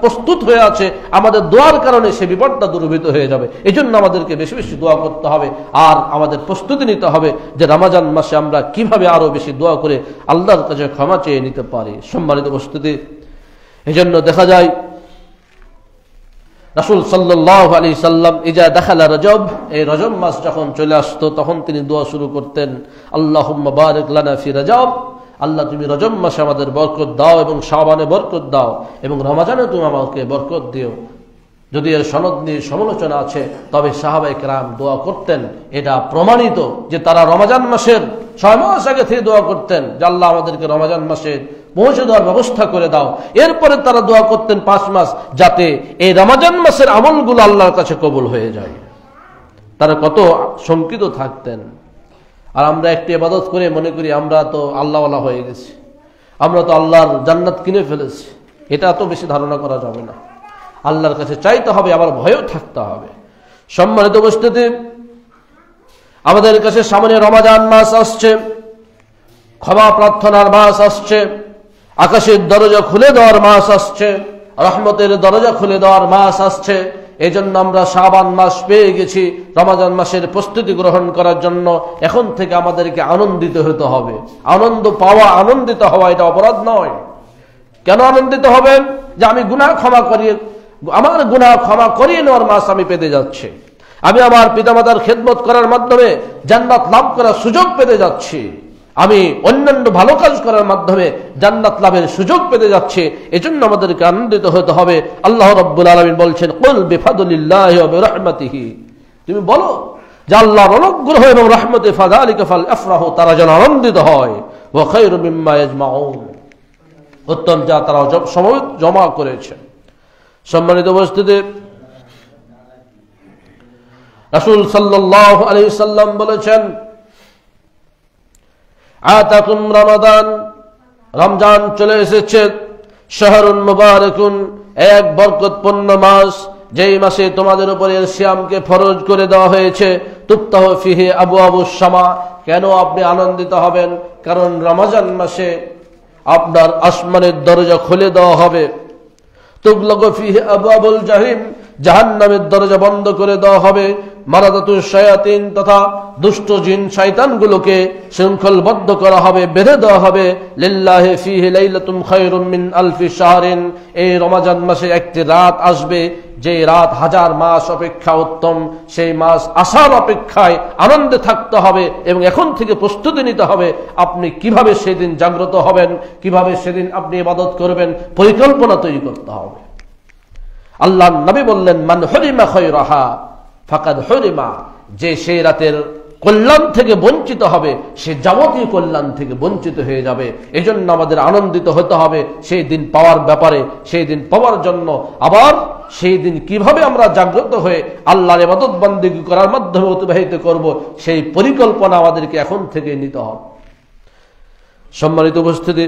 Speaker 1: প্রস্তুত হয়ে আছে, আমাদের দোয়ার কারণে সে বিপদটা দূরীভূত হয়ে যাবে। এই জন্য আমাদেরকে বেশি বেশি দোয়া করতে হবে, আর আমাদের প্রস্তুতি নিতে হবে যে রমজান মাসে আমরা কিভাবে আরো বেশি দোয়া করে আল্লাহর কাছে ক্ষমা চেয়ে নিতে পারি। সম্মানিত উপস্থিতি, এই জন্য দেখা যায় রাসূল সাল্লাল্লাহু আলাইহি সাল্লাম ইজা দাখালা রজব, এই রজব মাস যখন চলে আসতো তখন তিনি দোয়া শুরু করতেন, আল্লাহুম্মা বারিক লানা ফি রজব, আল্লাহ তুমি রজব মাসে আমাদের বরকত দাও এবং শাবানে বরকত দাও এবং রমজানে তুমি আমাকে বরকত দিও। যদি এর সনদ নিয়ে সমালোচনা আছে, তবে সাহাবায়ে কেরাম দোয়া করতেন, এটা প্রমাণিত যে তারা রমজান মাসের 6 মাস আগে থেকে দোয়া করতেন যে আল্লাহ আমাদেরকে রমজান মাসে পৌঁছে দেওয়ার ব্যবস্থা করে দাও। এরপরে তারা দোয়া করতেন 5 মাস, যাতে এই রমজান মাসের আমলগুলো আল্লাহর কাছে কবুল হয়ে যায়। তারা কত শঙ্কিত থাকতেন। আর আমরা একটি ইবাদত করে মনে করি আমরা তো আল্লাহওয়ালা হয়ে গেছি, আমরা তো আল্লাহর জান্নাত কিনে ফেলেছি। এটা তো বেশি ধারণা করা যাবে না। আল্লাহর কাছে চাইতে হবে, আবার ভয়ও থাকতে হবে। সম্মানিত উপস্থিতি, আমাদের কাছে সামনে রমজান মাস আসছে, ক্ষমা প্রার্থনার মাস আসছে, আকাশের দরজা খুলে দেওয়ার মাস আসছে। রহমতের দরজা খুলে দেওয়ার মাস আসছে। এই জন্য আমরা শাবান মাস পেয়ে গেছি, রমজান মাসের প্রস্তুতি গ্রহণ করার জন্য এখন থেকে আমাদেরকে আনন্দিত হতে হবে। আনন্দ পাওয়া, আনন্দিত হওয়া এটা অপরাধ নয়। কেন আনন্দিত হবেন? যে আমি আমার গুনাহ ক্ষমা করিয়ে নেওয়ার মাস আমি পেতে যাচ্ছি, আমি আমার পিতামাতার খেদমত করার মাধ্যমে জান্নাত লাভ করার সুযোগ পেতে যাচ্ছি, আমি অন্যান্য ভালো কাজ করার মাধ্যমে জান্নাত লাভের সুযোগ পেতে যাচ্ছে। এজন্য আমাদেরকে আনন্দিত হতে হবে। আল্লাহ রাব্বুল আলামিন বলছেন, কুল বিফাদলিল্লাহি ওয়া বিরহমাতিহি, তুমি বলো যে আল্লাহর অনুগ্রহ এবং রহমতে ফাযালিকা ফালইফরাহু, তারা যেন আনন্দিত হয়। ওয়া খায়রু মিম্মা ইয়াজমাউন, উত্তম যা তারা সমবেত জমা করেছে। সম্মানিত উপস্থিতি, রাসূল সাল্লাল্লাহু আলাইহি সাল্লাম বলেছেন, আতাকুম রমাদান, রমজান চলে এসেছে, শাহরুন মুবারাকুন, এক বরকতপূর্ণ মাস, যেই মাসে তোমাদের উপরে সিয়ামকে ফরজ করে দেওয়া হয়েছে। তুফতাহু ফিহি আবওয়াবুস সামা, কেন আপনি আনন্দিত হবেন? কারণ রমজান মাসে আপনার আসমানের দরজা খুলে দেওয়া হবে। তুগলাকু ফিহি আবওয়াবুল জাহিম, জাহান্নামের দরজা বন্ধ করে দেওয়া হবে। মারাদাতুশ শায়াতিন, তথা দুষ্ট জিন শয়তানগুলোকে শৃঙ্খলবদ্ধ করা হবে, বেঁধে দেওয়া হবে। লিল্লাহি ফিহি লাইলাতুন খায়রুম মিন আলফি শাহরিন, এই রমজান মাসে একটি রাত আসবে যে রাত 1000 মাস অপেক্ষা উত্তম। সেই মাস আসার অপেক্ষায় আনন্দে থাকতে হবে এবং এখন থেকে প্রস্তুতি নিতে হবে আপনি কিভাবে সেদিন জাগ্রত হবেন, কিভাবে সেদিন আপনি ইবাদত করবেন, পরিকল্পনা তৈরি করতে হবে। আল্লাহর নবী বললেন, মান হুরিমা খায়রাহা ফাকাদ হুরিমা, যে সেই রাতের কল্যাণ থেকে বঞ্চিত হবে সে যাবতীয় কল্যাণ থেকে বঞ্চিত হয়ে যাবে। এজন্য আমাদের আনন্দিত হতে হবে সেই দিন পাওয়ার ব্যাপারে, সেই দিন পাওয়ার জন্য। আবার সেই দিন কিভাবে আমরা জাগ্রত হয়ে আল্লাহর ইবাদত বন্দেগী করার মাধ্যমে অতিবাহিত করব, সেই পরিকল্পনা আমাদেরকে এখন থেকে নিতে হবে। সম্মানিত উপস্থিতি,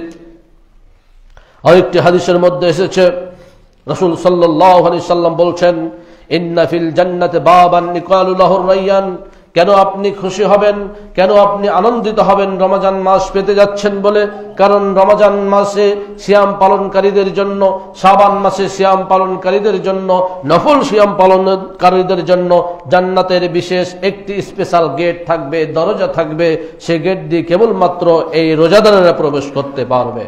Speaker 1: আরেকটি হাদিসের মধ্যে এসেছে, রাসূল সাল্লাল্লাহু আলাইহি সাল্লাম বলছেন, ইন্না ফিল জান্নাতি বাবান ইকালু লাহুর রায়্যান, কেন আপনি খুশি হবেন, কেন আপনি আনন্দিত হবেন রমজান মাস পেতে যাচ্ছেন বলে? কারণ রমজান মাসে সিয়াম পালনকারীদের জন্য, শাবান মাসে সিয়াম পালনকারীদের জন্য, নফল সিয়াম পালনকারীদের জন্য জান্নাতের বিশেষ একটি স্পেশাল গেট থাকবে, দরজা থাকবে। সে গেট দিয়ে কেবলমাত্র এই রোজাদারেরা প্রবেশ করতে পারবে।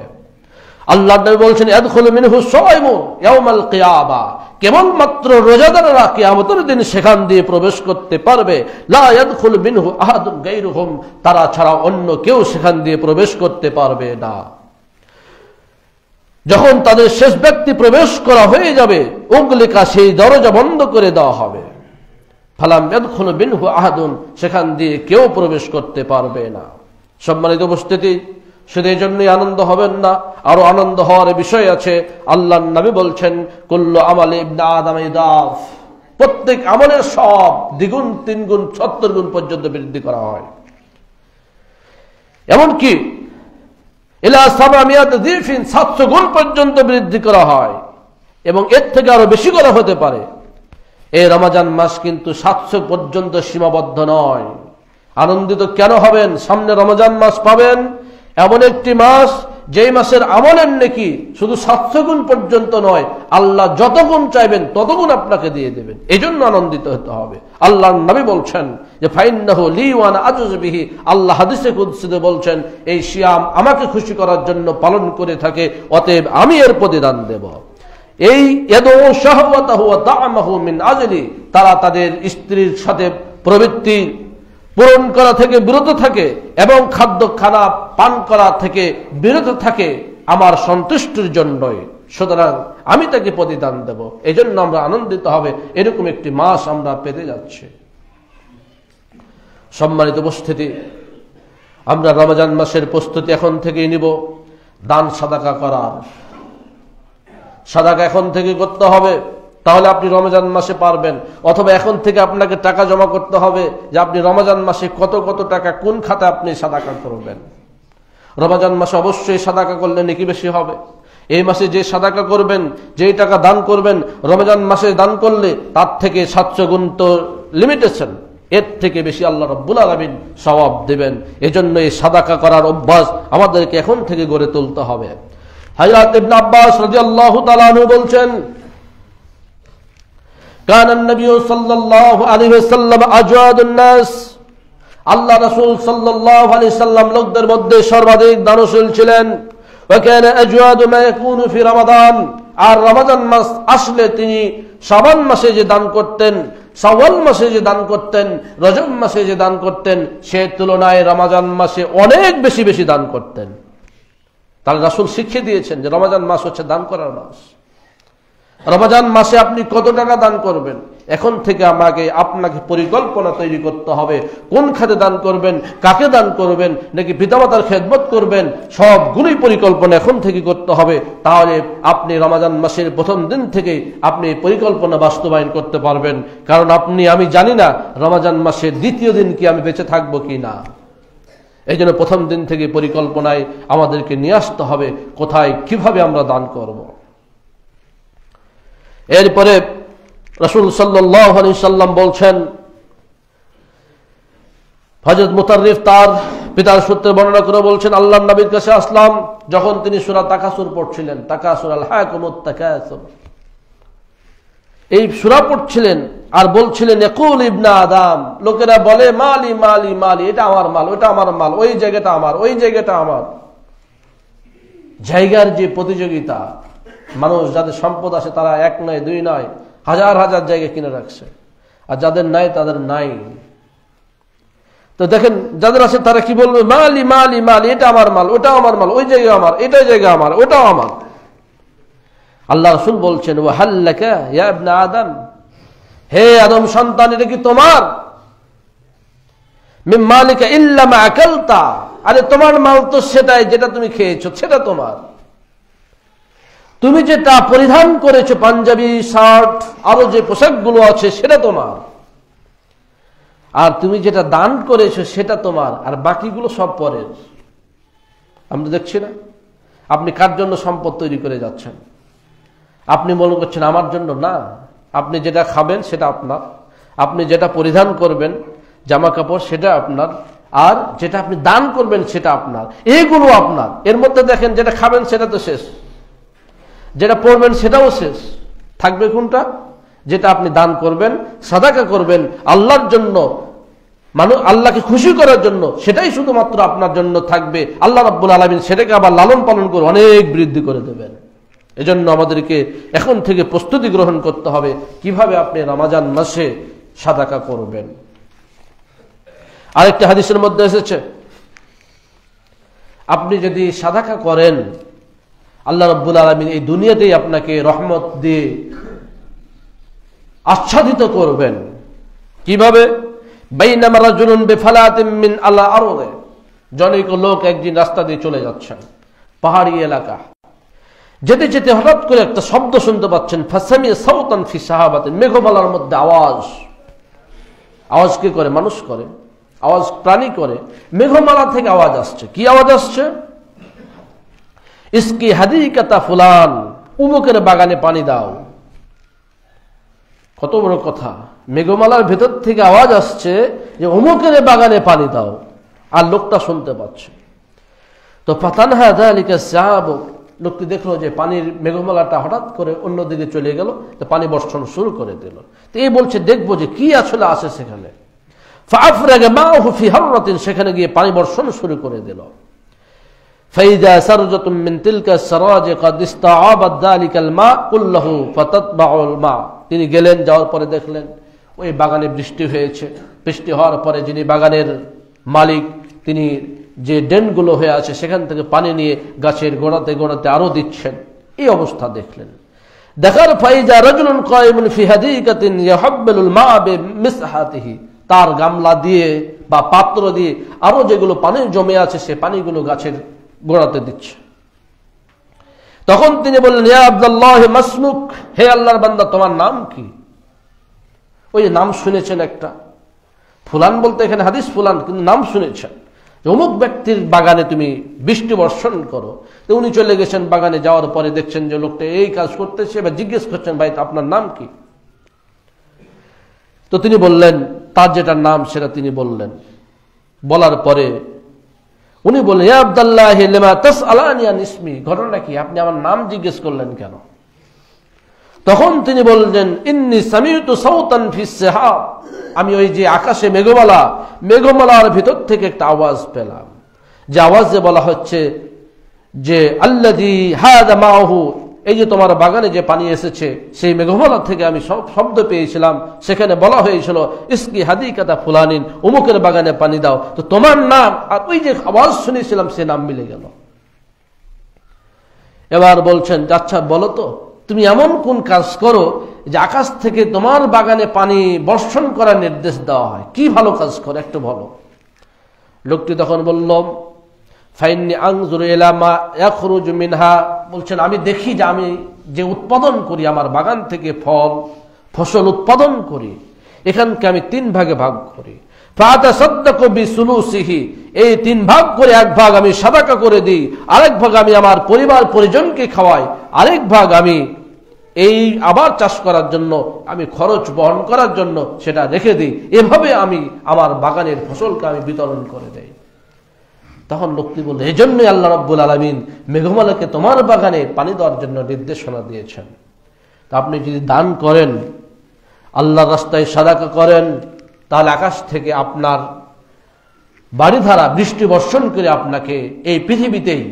Speaker 1: আল্লাহ নবী বলছেন, ইয়াদখুলু মিনহু সায়িমু ইয়াওমাল কিয়ামা, কেবলমাত্র রোজাদাররা কিয়ামতের দিন সেখান দিয়ে প্রবেশ করতে পারবে। লা ইয়াদখুলু মিনহু আহাদুন গায়রুহুম, তারা ছাড়া অন্য কেউ সেখান দিয়ে প্রবেশ করতে পারবে না। যখন তাদের শেষ ব্যক্তি প্রবেশ করা হয়ে যাবে, উগলিকা, সেই দরজা বন্ধ করে দেওয়া হবে। ফালাম ইয়াদখুলু মিনহু আহাদুন, সেখান দিয়ে কেউ প্রবেশ করতে পারবে না। সম্মানিত উপস্থিতি, শুধু এই জন্যই আনন্দ হবেন না, আরো আনন্দ হওয়ার বিষয় আছে। আল্লাহর নবী বলছেন, কুল্লু আমালি ইবনে আদম ইদাফ, প্রত্যেক আমলের সব দ্বিগুণ, 3 গুণ, 70 গুণ পর্যন্ত বৃদ্ধি করা হয়। এমনকি ইলা 700 যিফিন, 700 গুণ পর্যন্ত বৃদ্ধি করা হয় এবং এর থেকে আরো বেশি করা হতে পারে। এই রমজান মাস কিন্তু 700 পর্যন্ত সীমাবদ্ধ নয়। আনন্দিত কেন হবেন? সামনে রমজান মাস পাবেন, এমন একটি মাস যেই মাসের আমলের নেকি শুধু 700 গুণ পর্যন্ত নয়, আল্লাহ যত গুণ চাইবেন তত গুণ আপনাকে দিয়ে দেবেন। এই জন্য আনন্দিত হতে হবে। আল্লাহর নবী বলছেন যে ফাইন্নাহু লি ওয়া আনা আজযু বিহি, আল্লাহ হাদিসে কুদসিতে বলছেন, এই সিয়াম আমাকে খুশি করার জন্য পালন করে থাকে, অতএব আমি এর প্রতিদান দেব। এই ইয়াদু শাহওয়াতাহু ওয়া তা'মাহু মিন আজলি, তারা তাদের স্ত্রীর সাথে প্রবৃত্তি পূরণ করা থেকে বিরত থাকে এবং খাদ্য খানা পান করা থেকে বিরত থাকে আমার সন্তুষ্টির জন্যই, সুতরাং আমি তাকে প্রতিদান দেব। এই জন্য আমরা আনন্দিত হবে, এরকম একটি মাস আমরা পেতে যাচ্ছি। সম্মানিত উপস্থিতি, আমরা রমজান মাসের প্রস্তুতি এখন থেকেই নিব। দান সাদাকা করার, সাদাকা এখন থেকে করতে হবে, তাহলে আপনি রমজান মাসে পারবেন। অথবা এখন থেকে আপনাকে টাকা জমা করতে হবে যে আপনি রমজান মাসে কত কত টাকা কোন খাতে আপনি সাদাকা করবেন। রমজান মাসে অবশ্যই সাদাকা করলে নেকি বেশি হবে। এই মাসে যে সাদাকা করবেন, যেই টাকা দান করবেন, রমজান মাসে দান করলে তার থেকে 700 গুণ তো লিমিটেশন, এর থেকে বেশি আল্লাহ রাব্বুল আলামিন সওয়াব দেবেন। এজন্য এই সাদাকা করার অভ্যাস আমাদেরকে এখন থেকে গড়ে তুলতে হবে। হযরত ইবনে আব্বাস রাদিয়াল্লাহু তাআলা আনহু বলছেন, কানা নবী সাল্লাল্লাহু আলাইহি ওয়াসাল্লাম আজওয়াদুন নাস, আল্লাহ রাসূল সাল্লাল্লাহু আলাইহি সাল্লাম লোকদের মধ্যে সর্বাধিক দানশীল ছিলেন। ওয়া কানা আজওয়াদু মা ইয়াকুনু ফি রমাদান, আর রমজান মাস আসলে তিনি শাবান মাসে যে দান করতেন, শাওয়াল মাসে যে দান করতেন, রজব মাসে যে দান করতেন, সে তুলনায় রমজান মাসে অনেক বেশি বেশি দান করতেন। তাহলে রাসূল শিখিয়ে দিয়েছেন যে রমজান মাস হচ্ছে দান করার মাস। রমজান মাসে আপনি কত টাকা দান করবেন, এখন থেকে আপনাকে পরিকল্পনা তৈরি করতে হবে। কোন খাতে দান করবেন, কাকে দান করবেন, নাকি পিতামাতার খেদমত করবেন, সবগুলোই পরিকল্পনা এখন থেকে করতে হবে। তাহলে আপনি রমজান মাসের প্রথম দিন থেকে আপনি পরিকল্পনা বাস্তবায়ন করতে পারবেন। কারণ আমি জানি না রমজান মাসের দ্বিতীয় দিন কি আমি বেঁচে থাকবো কি না। এই জন্য প্রথম দিন থেকে পরিকল্পনায় আমাদেরকে নিয়ে আসতে হবে কোথায় কিভাবে আমরা দান করব। এরপরে রাসূল সাল্লাল্লাহু আলাইহি সাল্লাম বলছেন, হযরত মুতাররিফ তার পিতার সূত্রে বর্ণনা করে বলছেন, আল্লাহর নবীর কাছে আসলাম যখন তিনি সূরা তাকাসুর পড়ছিলেন, তাকাসুর আল হাকুমুত তাকাসুর, এই সূরা পড়ছিলেন আর বলছিলেন, ইয়াকুল ইবনে আদম, লোকেরা বলে মালি মালি মালি, এটা আমার মাল, ওটা আমার মাল, ওই জায়গাটা আমার, ওই জায়গাটা আমার। জায়গার যে প্রতিযোগিতা, মানুষ যাদের সম্পদ আছে তারা এক নয় দুই নয় হাজার হাজার জায়গা কিনে রাখছে, আর যাদের নাই তাদের নাই। তো দেখেন যাদের আছে তারা কি বলবে, মালি মালি মালি, এটা আমার মাল, ওটা আমার মাল, ওই জায়গা আমার, এটা জায়গা আমার, ওটাও আমার। আল্লাহ রাসূল বলছেন, ওয়া হাল্লাকা ইয়া ইবনে আদম, হে আদম সন্তান, এটা কি তোমার? মিন মালিকা ইল্লা মা আকালতা, আরে তোমার মাল তো সেটাই যেটা তুমি খেয়েছো, সেটা তোমার। তুমি যেটা পরিধান করেছো, পাঞ্জাবি, শার্ট, আরো যে পোশাকগুলো আছে সেটা তোমার। আর তুমি যেটা দান করেছো সেটা তোমার, আর বাকিগুলো সব পরের। আমরা দেখছি না, আপনি কার জন্য সম্পদ তৈরি করে যাচ্ছেন? আপনি মনে করছেন আমার জন্য না। আপনি যেটা খাবেন সেটা আপনার, আপনি যেটা পরিধান করবেন জামা কাপড় সেটা আপনার, আর যেটা আপনি দান করবেন সেটা আপনার। এইগুলো আপনার। এর মধ্যে দেখেন, যেটা খাবেন সেটা তো শেষ, যেটা পড়বেন সেটাও শেষ। থাকবে কোনটা? যেটা আপনি দান করবেন, সাদাকা করবেন আল্লাহর জন্য, আল্লাহকে খুশি করার জন্য, সেটাই শুধুমাত্র আপনার জন্য থাকবে। আল্লাহ রাব্বুল আলামিন সেটাকে আবার লালন পালন করে অনেক বৃদ্ধি করে দেবেন। এজন্য আমাদেরকে এখন থেকে প্রস্তুতি গ্রহণ করতে হবে কিভাবে আপনি রমজান মাসে সাদাকা করবেন। আরেকটা হাদিসের মধ্যে এসেছে, আপনি যদি সাদাকা করেন আল্লাহ রাব্বুল আলামিন এই দুনিয়াতেই আপনাকে রহমত দিয়ে আচ্ছাদিত করবেন। কিভাবে? বাইনামা রাজুলুন বিফালাতিন মিন আলা আরদে, জনৈক লোক একদিন রাস্তা দিয়ে চলে যাচ্ছেন, পাহাড়ি এলাকা, যেতে যেতে হঠাৎ করে একটা শব্দ শুনতে পাচ্ছেন, ফাসামি সাউতান ফি সাহাবাতিন, মেঘমালার মধ্যে আওয়াজ। আওয়াজ কে করে? মানুষ করে, আওয়াজ প্রাণী করে। মেঘমালা থেকে আওয়াজ আসছে। কি আওয়াজ আসছে? ইসকি হাদিকাতা ফুলান, উমুকের বাগানে পানি দাও। কত বড় কথা! মেঘমালার ভেতর থেকে আওয়াজ আসছে যে অমুকের বাগানে পানি দাও, আর লোকটা শুনতে পাচ্ছে। তো ফাতানহা যালিকা সাহাব, লোকটি দেখলো যে পানির মেঘমালাটা হঠাৎ করে অন্যদিকে চলে গেল, তো পানি বর্ষণ শুরু করে দিল। তো এই বলছে দেখবো যে কি আসলে আসে সেখানে। ফাআফরাগা মাহু ফি হাররাতিন, সেখানে গিয়ে পানি বর্ষণ শুরু করে দিল। ফাইদা সারজাতুম মিন তিলকা সারাজ قد استعابت ذلك الماء كله فتتبع الماء, তিনি গেলেন, যাওয়ার পরে দেখলেন ওই বাগানে বৃষ্টি হয়েছে। বৃষ্টি হওয়ার পরে যিনি বাগানের মালিক, তিনি যে ড্রেনগুলো হয়ে আছে সেখান থেকে পানি নিয়ে গাছের গোড়াতে গোড়াতে আরো দিচ্ছেন। এই অবস্থা দেখলেন। দেখার ফাইজা রাজুলুন কায়িমুন ফি হাদিকাতিন ইয়াহাব্বিলুল মা বিমিসহাতিহি, তার গামলা দিয়ে বা পাত্র দিয়ে আরো যেগুলো পানি জমে আছে সে পানিগুলো গাছের গোড়াতে দিচ্ছে। তখন তিনি বললেন, ইয়া আব্দুল্লাহ মাসমুক, হে আল্লাহর বান্দা তোমার নাম কি? ওই নাম শুনেছেন একটা, ফুলান বলতে এখানে হাদিস ফুলান, কিন্তু নাম শুনেছেন অমুক ব্যক্তির বাগানে তুমি বৃষ্টি বর্ষণ করো। তো উনি চলে গেছেন বাগানে, যাওয়ার পরে দেখছেন যে লোকটা এই কাজ করতেছে, এবার জিজ্ঞেস করছেন, ভাই আপনার নাম কি? তো তিনি বললেন তার যেটা নাম সেটা তিনি বললেন। বলার পরে উনি বললেন, ইয়া আব্দুল্লাহ লিমা তাসআলানি আন ইসমি, ঘটনা কি, আপনি আমার নাম জিজ্ঞেস করলেন কেন? তখন তিনি বললেন, ইন্নী সামিউতু সাওতান ফিস সাহাব, আমি ওই যে আকাশে মেঘমালার ভিতর থেকে একটা আওয়াজ পেলাম, যে আওয়াজে বলা হচ্ছে যে আল্লাযী হাদা মাহু, এই যে তোমার বাগানে যে পানি এসেছে, সেই মেঘমালা থেকে আমি শব্দ পেয়েছিলাম, সেখানে বলা হয়েছিল ইসকি হাদিকাতা ফুলানিন, অমুকের বাগানে পানি দাও। তো তোমার নাম আর ওই যে আওয়াজ শুনেছিলাম সে নাম মিলে গেল। এবার বলছেন, আচ্ছা বলো তো, তুমি এমন কোন কাজ করো যে আকাশ থেকে তোমার বাগানে পানি বর্ষণ করার নির্দেশ দেওয়া হয়, কি ভালো কাজ করো একটু বলো। লোকটি তখন বলল, ফাইন্নী আনজুরু ইলা মা ইয়াখরুজু মিনহা, বলছেন আমি দেখি যে আমি যে উৎপাদন করি, আমার বাগান থেকে ফসল উৎপাদন করি, এখানকে আমি 3 ভাগে ভাগ করি। ফাতাসাদ্দাকু বিসুলুসিহি, এই 3 ভাগ করে 1 ভাগ আমি সাদাকা করে দিই, আরেক ভাগ আমি আমার পরিবার পরিজনকে খাওয়াই, আরেক ভাগ আমি এই আবার চাষ করার জন্য, আমি খরচ বহন করার জন্য সেটা রেখে দিই। এভাবে আমি আমার বাগানের ফসলকে আমি বিতরণ করে দেই। তখন লোকটি বলল, এই জন্যই আল্লাহ রাব্বুল আলামিন মেঘমালাকে তোমার বাগানে পানি দেওয়ার জন্য নির্দেশনা দিয়েছেন। তা আপনি যদি দান করেন, আল্লাহর রাস্তায় সাদাকা করেন, তাহলে আকাশ থেকে আপনার বাড়িধারা বৃষ্টি বর্ষণ করে আপনাকে এই পৃথিবীতেই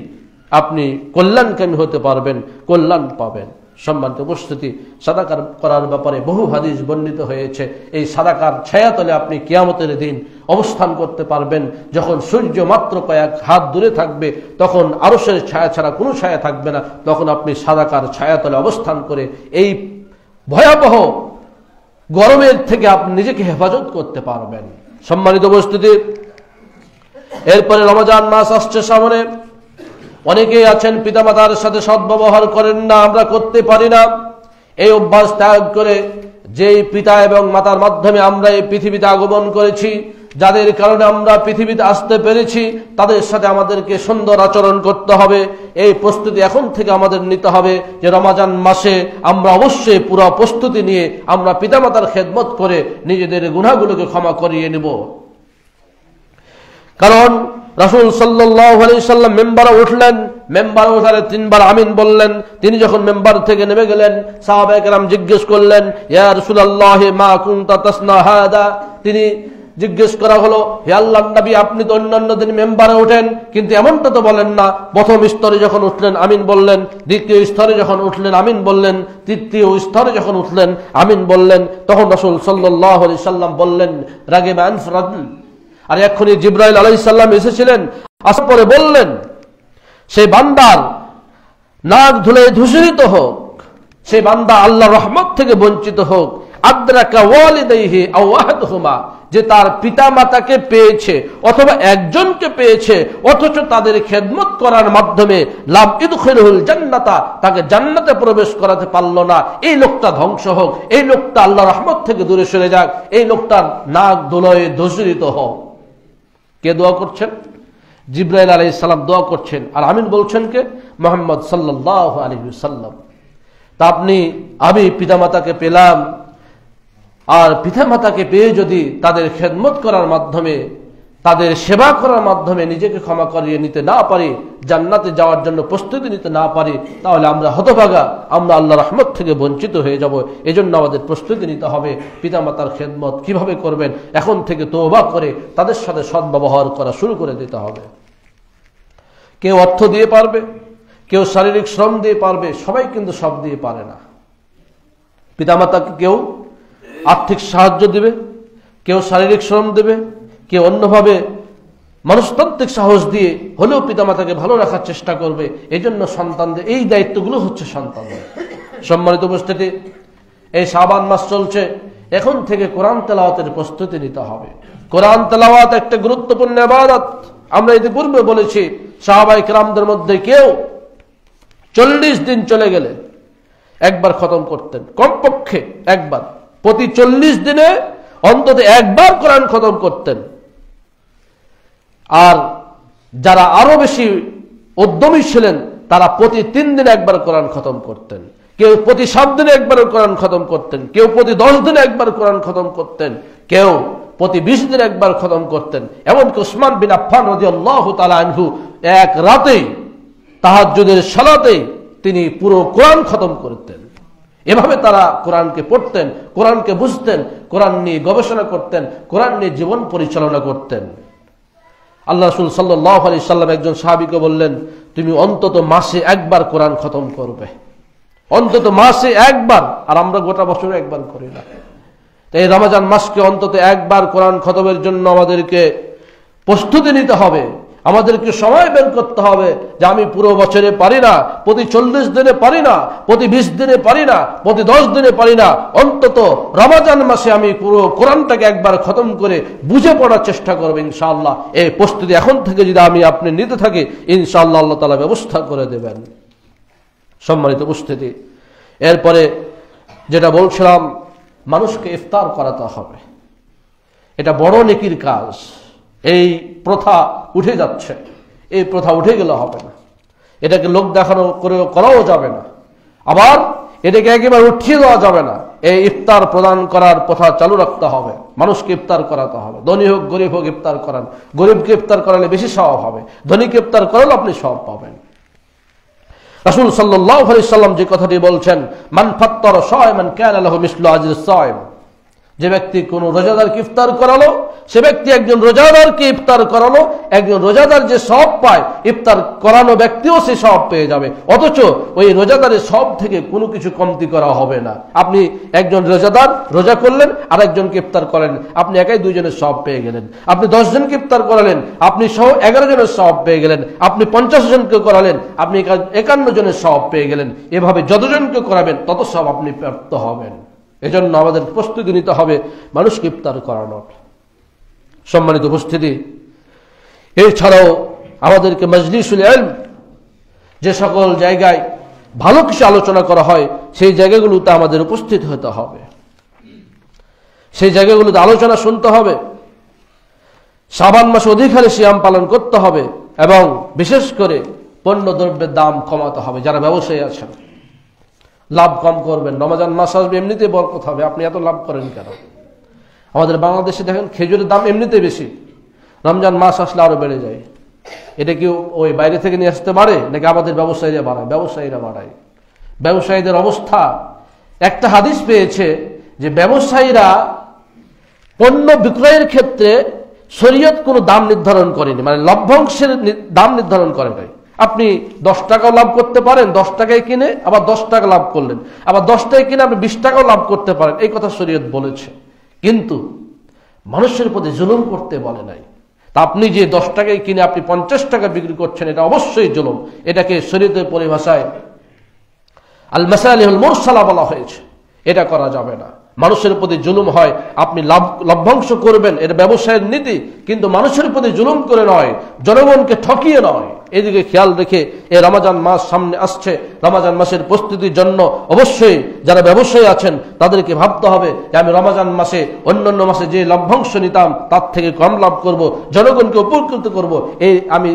Speaker 1: আপনি কল্যাণকামী হতে পারবেন, কল্যাণ পাবেন। সম্মানিত উপস্থিতি, সাদাকার করার ব্যাপারে বহু হাদিস বর্ণিত হয়েছে। এই সাদাকার ছায়াতলে আপনি কিয়ামতের দিন অবস্থান করতে পারবেন। যখন সূর্য মাত্র কয়েক হাত দূরে থাকবে, তখন আরশের ছায়া ছাড়া কোনো ছায়া থাকবে না, তখন আপনি সাদাকার ছায়াতলে অবস্থান করে এই ভয়াবহ গরমের থেকে আপনি নিজেকে হেফাজত করতে পারবেন। সম্মানিত উপস্থিতি, এরপরে রমজান মাস আসছে সামনে। অনেকেই আছেন পিতামাতার সাথে সদ্ব্যবহার করেন না, আমরা করতে পারি না। এই অভ্যাস ত্যাগ করে, যেই পিতা এবং মাতার মাধ্যমে আমরা এই পৃথিবীতে আগমন করেছি, যাদের কারণে আমরা পৃথিবীতে আসতে পেরেছি, তাদের সাথে আমাদেরকে সুন্দর আচরণ করতে হবে। এই প্রস্তুতি এখন থেকে আমাদের নিতে হবে যে রমজান মাসে আমরা অবশ্যই পুরো প্রস্তুতি নিয়ে আমরা পিতামাতার খেদমত করে নিজেদের গুনাহগুলোকে ক্ষমা করিয়ে নেব। কারণ রাসূল সাল্লাল্লাহু আলাইহি সাল্লাম মেম্বারে উঠলেন, মেম্বারে ওঠারে 3 বার আমিন বললেন। তিনি যখন মেম্বার থেকে নেমে গেলেন, সাহাবায়ে কেরাম জিজ্ঞেস করলেন, ইয়া রাসূলুল্লাহ মা কুনতা তাসনা হাদা, তিনি জিজ্ঞেস করা হলো, হে আল্লাহর নবী, আপনি তো অন্যান্য দিন মেম্বারে ওঠেন, কিন্তু এমনটা তো বলেন না। প্রথম স্তরে যখন উঠলেন আমিন বললেন, দ্বিতীয় স্তরে যখন উঠলেন আমিন বললেন, তৃতীয় স্তরে যখন উঠলেন আমিন বললেন। তখন রাসূল সাল্লাল্লাহু আলাইহি সাল্লাম বললেন, রাগিবা আনফরাদ, আর এক্ষুনি জিবরাইল আলাইহিস সালাম এসেছিলেন, আসার পরে বললেন, সেই বান্দার নাক ধুলে ধূসরিত হোক, সেই বান্দা আল্লাহর রহমত থেকে বঞ্চিত হোক। আদরাকা ওয়ালিদাইহি আও আহাদুহুমা, যে তার পিতা মাতাকে পেয়েছে অথবা একজনকে পেয়েছে, অথচ তাদের খেদমত করার মাধ্যমে লাম ইদখিলুল জান্নাতা, তাকে জান্নাতে প্রবেশ করাতে পারল না, এই লোকটা ধ্বংস হোক, এই লোকটা আল্লাহর রহমত থেকে দূরে সরে যাক, এই লোকটার নাক ধুলোয় ধূসরিত হোক। কে দোয়া করছেন? জিবরাইল আলাইহিস সালাম দোয়া করছেন। আর আমিন বলছেন কে? মুহাম্মদ সাল্লাল্লাহু আলাইহি ওয়াসাল্লাম। তা আমি পিতামাতাকে পেলাম, আর পিতামাতাকে পেয়ে যদি তাদের খেদমত করার মাধ্যমে, তাদের সেবা করার মাধ্যমে নিজেকে ক্ষমা করিয়ে নিতে না পারি, জান্নাতে যাওয়ার জন্য প্রস্তুতি নিতে না পারি, তাহলে আমরা হতভাগা, আমরা আল্লাহর রহমত থেকে বঞ্চিত হয়ে যাব। এজন্য আমাদের প্রস্তুতি নিতে হবে। পিতামাতার খেদমত কিভাবে করবেন, এখন থেকে তওবা করে তাদের সাথে সদ্ব্যবহার করা শুরু করে দিতে হবে। কেউ অর্থ দিয়ে পারবে, কেউ শারীরিক শ্রম দিয়ে পারবে, সবাই কিন্তু সব দিয়ে পারে না। পিতামাতাকে কেউ আর্থিক সাহায্য দিবে, কেউ শারীরিক শ্রম দেবে, কেউ অন্যভাবে মনস্তাত্ত্বিক সাহস দিয়ে হলেও পিতামাতাকে ভালো রাখার চেষ্টা করবে। এই জন্য সন্তানদের এই দায়িত্বগুলো হচ্ছে সন্তানদের। সম্মানিত উপস্থিতি, এই শাবান মাস চলছে, এখন থেকে কোরআন তেলাওয়াতের প্রস্তুতি নিতে হবে। কোরআন তেলাওয়াত একটা গুরুত্বপূর্ণ ইবাদত। আমরা ইতিপূর্বে বলেছি, সাহাবায়ে কেরামদের মধ্যে কেউ 40 দিন চলে গেলে একবার খতম করতেন, কমপক্ষে একবার, প্রতি 40 দিনে অন্তত একবার কোরআন খতম করতেন। আর যারা আরো বেশি উদ্যমী ছিলেন, তারা প্রতি 3 দিনে একবার কোরআন খতম করতেন, কেউ প্রতি 7 দিনে একবার কোরআন খতম করতেন, কেউ প্রতি 10 দিনে একবার কোরআন খতম করতেন, কেউ প্রতি 20 দিনে একবার খতম করতেন। এমনকি উসমান বিন আফফান রাদিয়াল্লাহু তাআলা আনহু এক রাতেই তাহাজ্জুদের সালাতেই তিনি পুরো কোরআন খতম করতেন। এভাবে তারা কোরআনকে পড়তেন, কোরআনকে বুঝতেন, কোরআন নিয়ে গবেষণা করতেন, কোরআন নিয়ে জীবন পরিচালনা করতেন। আল্লাহ রাসূল সাল্লাল্লাহু আলাইহি সাল্লাম একজন সাহাবীকে বললেন, তুমি অন্তত মাসে একবার কোরআন খতম করবে, অন্তত মাসে একবার। আর আমরা গোটা বছরে একবার করি না। তাই এই রমজান মাসকে অন্তত একবার কোরআন খতমের জন্য আমাদেরকে প্রস্তুতি নিতে হবে, আমাদেরকে সময় বের করতে হবে যে আমি পুরো বছরে পারি না, প্রতি 40 দিনে পারি না, প্রতি 20 দিনে পারি না, প্রতি 10 দিনে পারি না, অন্তত রমজান মাসে আমি পুরো কোরআনটাকে একবার খতম করে বুঝে পড়ার চেষ্টা করব ইনশাআল্লাহ। এই প্রস্তুতি এখন থেকে যদি আমি আপনি নিতে থাকি, ইনশাআল্লাহ আল্লাহ তাআলা ব্যবস্থা করে দেবেন। সম্মানিত উপস্থিতি, এরপরে যেটা বলছিলাম, মানুষকে ইফতার করাতে হবে। এটা বড় নেকির কাজ। এই প্রথা উঠে যাচ্ছে, এই প্রথা উঠে গেলে হবে না। এটাকে লোক দেখানো করে করাও যাবে না, আবার এটাকে একেবারে উঠিয়ে দেওয়া যাবে না। এই ইফতার প্রদান করার প্রথা চালু রাখতে হবে, মানুষকে ইফতার করাতে হবে। ধনী হোক গরিব হোক ইফতার করান, গরিবকে ইফতার করালে বেশি সওয়াব হবে, ধনীকে ইফতার করালে আপনি সওয়াব পাবেন। রাসূল সাল্লাল্লাহু আলাইহি সাল্লাম যে কথাটি বলছেন, মান ফাত্তারা সায়মান কানা লাহু মিসলু আজরিস সায়ম, যে ব্যক্তি কোন রোজাদারকে ইফতার করালো, সে ব্যক্তি একজন রোজাদারকে ইফতার করালো, একজন রোজাদার যে সওয়াব পায়, ইফতার করানো ব্যক্তিও সে সওয়াব পেয়ে যাবে। অথচ ওই রোজাদারের সওয়াব থেকে কোনো কিছু কমতি করা হবে না। আপনি একজন রোজাদার রোজা করলেন, আর একজনকে ইফতার করেন, আপনি একাই 2 জনের সওয়াব পেয়ে গেলেন। আপনি 10 জনকে ইফতার করালেন, আপনি সহ 11 জনের সওয়াব পেয়ে গেলেন। আপনি 50 জনকে করালেন, আপনি 51 জনের সওয়াব পেয়ে গেলেন। এভাবে যতজনকে করাবেন তত সওয়াব আপনি প্রাপ্ত হবেন। এজন্য আমাদের প্রস্তুতি নিতে হবে মানুষকে ইফতার করানোর। সম্মানিত উপস্থিতি, এছাড়াও আমাদেরকে মজলিসুল ইলম, যে সকল জায়গায় ভালো কিছু আলোচনা করা হয় সেই জায়গাগুলোতে আমাদের উপস্থিত হতে হবে, সেই জায়গাগুলোতে আলোচনা শুনতে হবে। শাবান মাসে অধিক হারে সিয়াম পালন করতে হবে এবং বিশেষ করে পণ্য দ্রব্যের দাম কমাতে হবে। যারা ব্যবসায়ী আছেন, লাভ কম করবেন। রমজান মাস আসবে, এমনিতেই বরকত হবে, আপনি এত লাভ করেন কেন? আমাদের বাংলাদেশে দেখেন খেজুরের দাম এমনিতে বেশি, রমজান মাস আসলে আরো বেড়ে যায়। এটা কি ওই বাইরে থেকে নিয়ে আসতে পারে নাকি আমাদের ব্যবসায়ীরা বাড়ায়? ব্যবসায়ীরা বাড়ায়। ব্যবসায়ীদের অবস্থা, একটা হাদিস পেয়েছে যে ব্যবসায়ীরা পণ্য বিক্রয়ের ক্ষেত্রে শরীয়ত কোনো দাম নির্ধারণ করেনি, মানে লভ্যাংশের দাম নির্ধারণ করে নাই। আপনি 10 টাকাও লাভ করতে পারেন, 10 টাকায় কিনে আবার 10 টাকা লাভ করলেন, আবার 10 টাকায় কিনে আপনি 20 টাকাও লাভ করতে পারেন, এই কথা শরীয়ত বলেছে। কিন্তু মানুষের প্রতি জুলুম করতে বলে নাই। তা আপনি যে 10 টাকায় কিনে আপনি 50 টাকা বিক্রি করছেন, এটা অবশ্যই জুলুম। এটাকে শরীয়তের পরিভাষায় আল মাসালিহুল মুরসালা বলা হয়েছে। এটা করা যাবে না। মানুষের প্রতি জুলুম হয়, আপনি লভ্যাংশ করবেন, এটা ব্যবসায়ের নীতি, কিন্তু মানুষের প্রতি জুলুম করে নয়, জনগণকে ঠকিয়ে নয়। এদিকে খেয়াল রেখে এই রমজান মাস সামনে আসছে, রমজান মাসের প্রস্তুতির জন্য অবশ্যই যারা ব্যবসায়ী আছেন তাদেরকে ভাবতে হবে যে আমি রমজান মাসে অন্যান্য মাসে যে লভ্যাংশ নিতাম তার থেকে কম লাভ করব, জনগণকে উপকৃত করব, এই আমি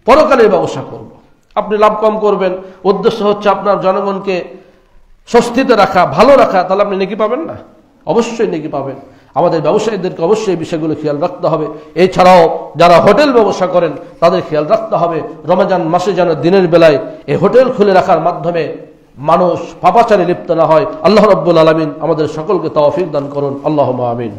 Speaker 1: পরকালের ব্যবসা করব। আপনি লাভ কম করবেন, উদ্দেশ্য হচ্ছে আপনার জনগণকে স্বস্তিতে রাখা, ভালো রাখা, তাহলে আপনি নেকি পাবেন না? অবশ্যই নেকি পাবেন। আমাদের ব্যবসায়ীদেরকে অবশ্যই এই বিষয়গুলো খেয়াল রাখতে হবে। এছাড়াও যারা হোটেল ব্যবসা করেন তাদের খেয়াল রাখতে হবে রমজান মাসে যেন দিনের বেলায় এই হোটেল খুলে রাখার মাধ্যমে মানুষ পাপাচারে লিপ্ত না হয়। আল্লাহ রাব্বুল আলামিন আমাদের সকলকে তৌফিক দান করুন। আল্লাহুম্মা আমিন।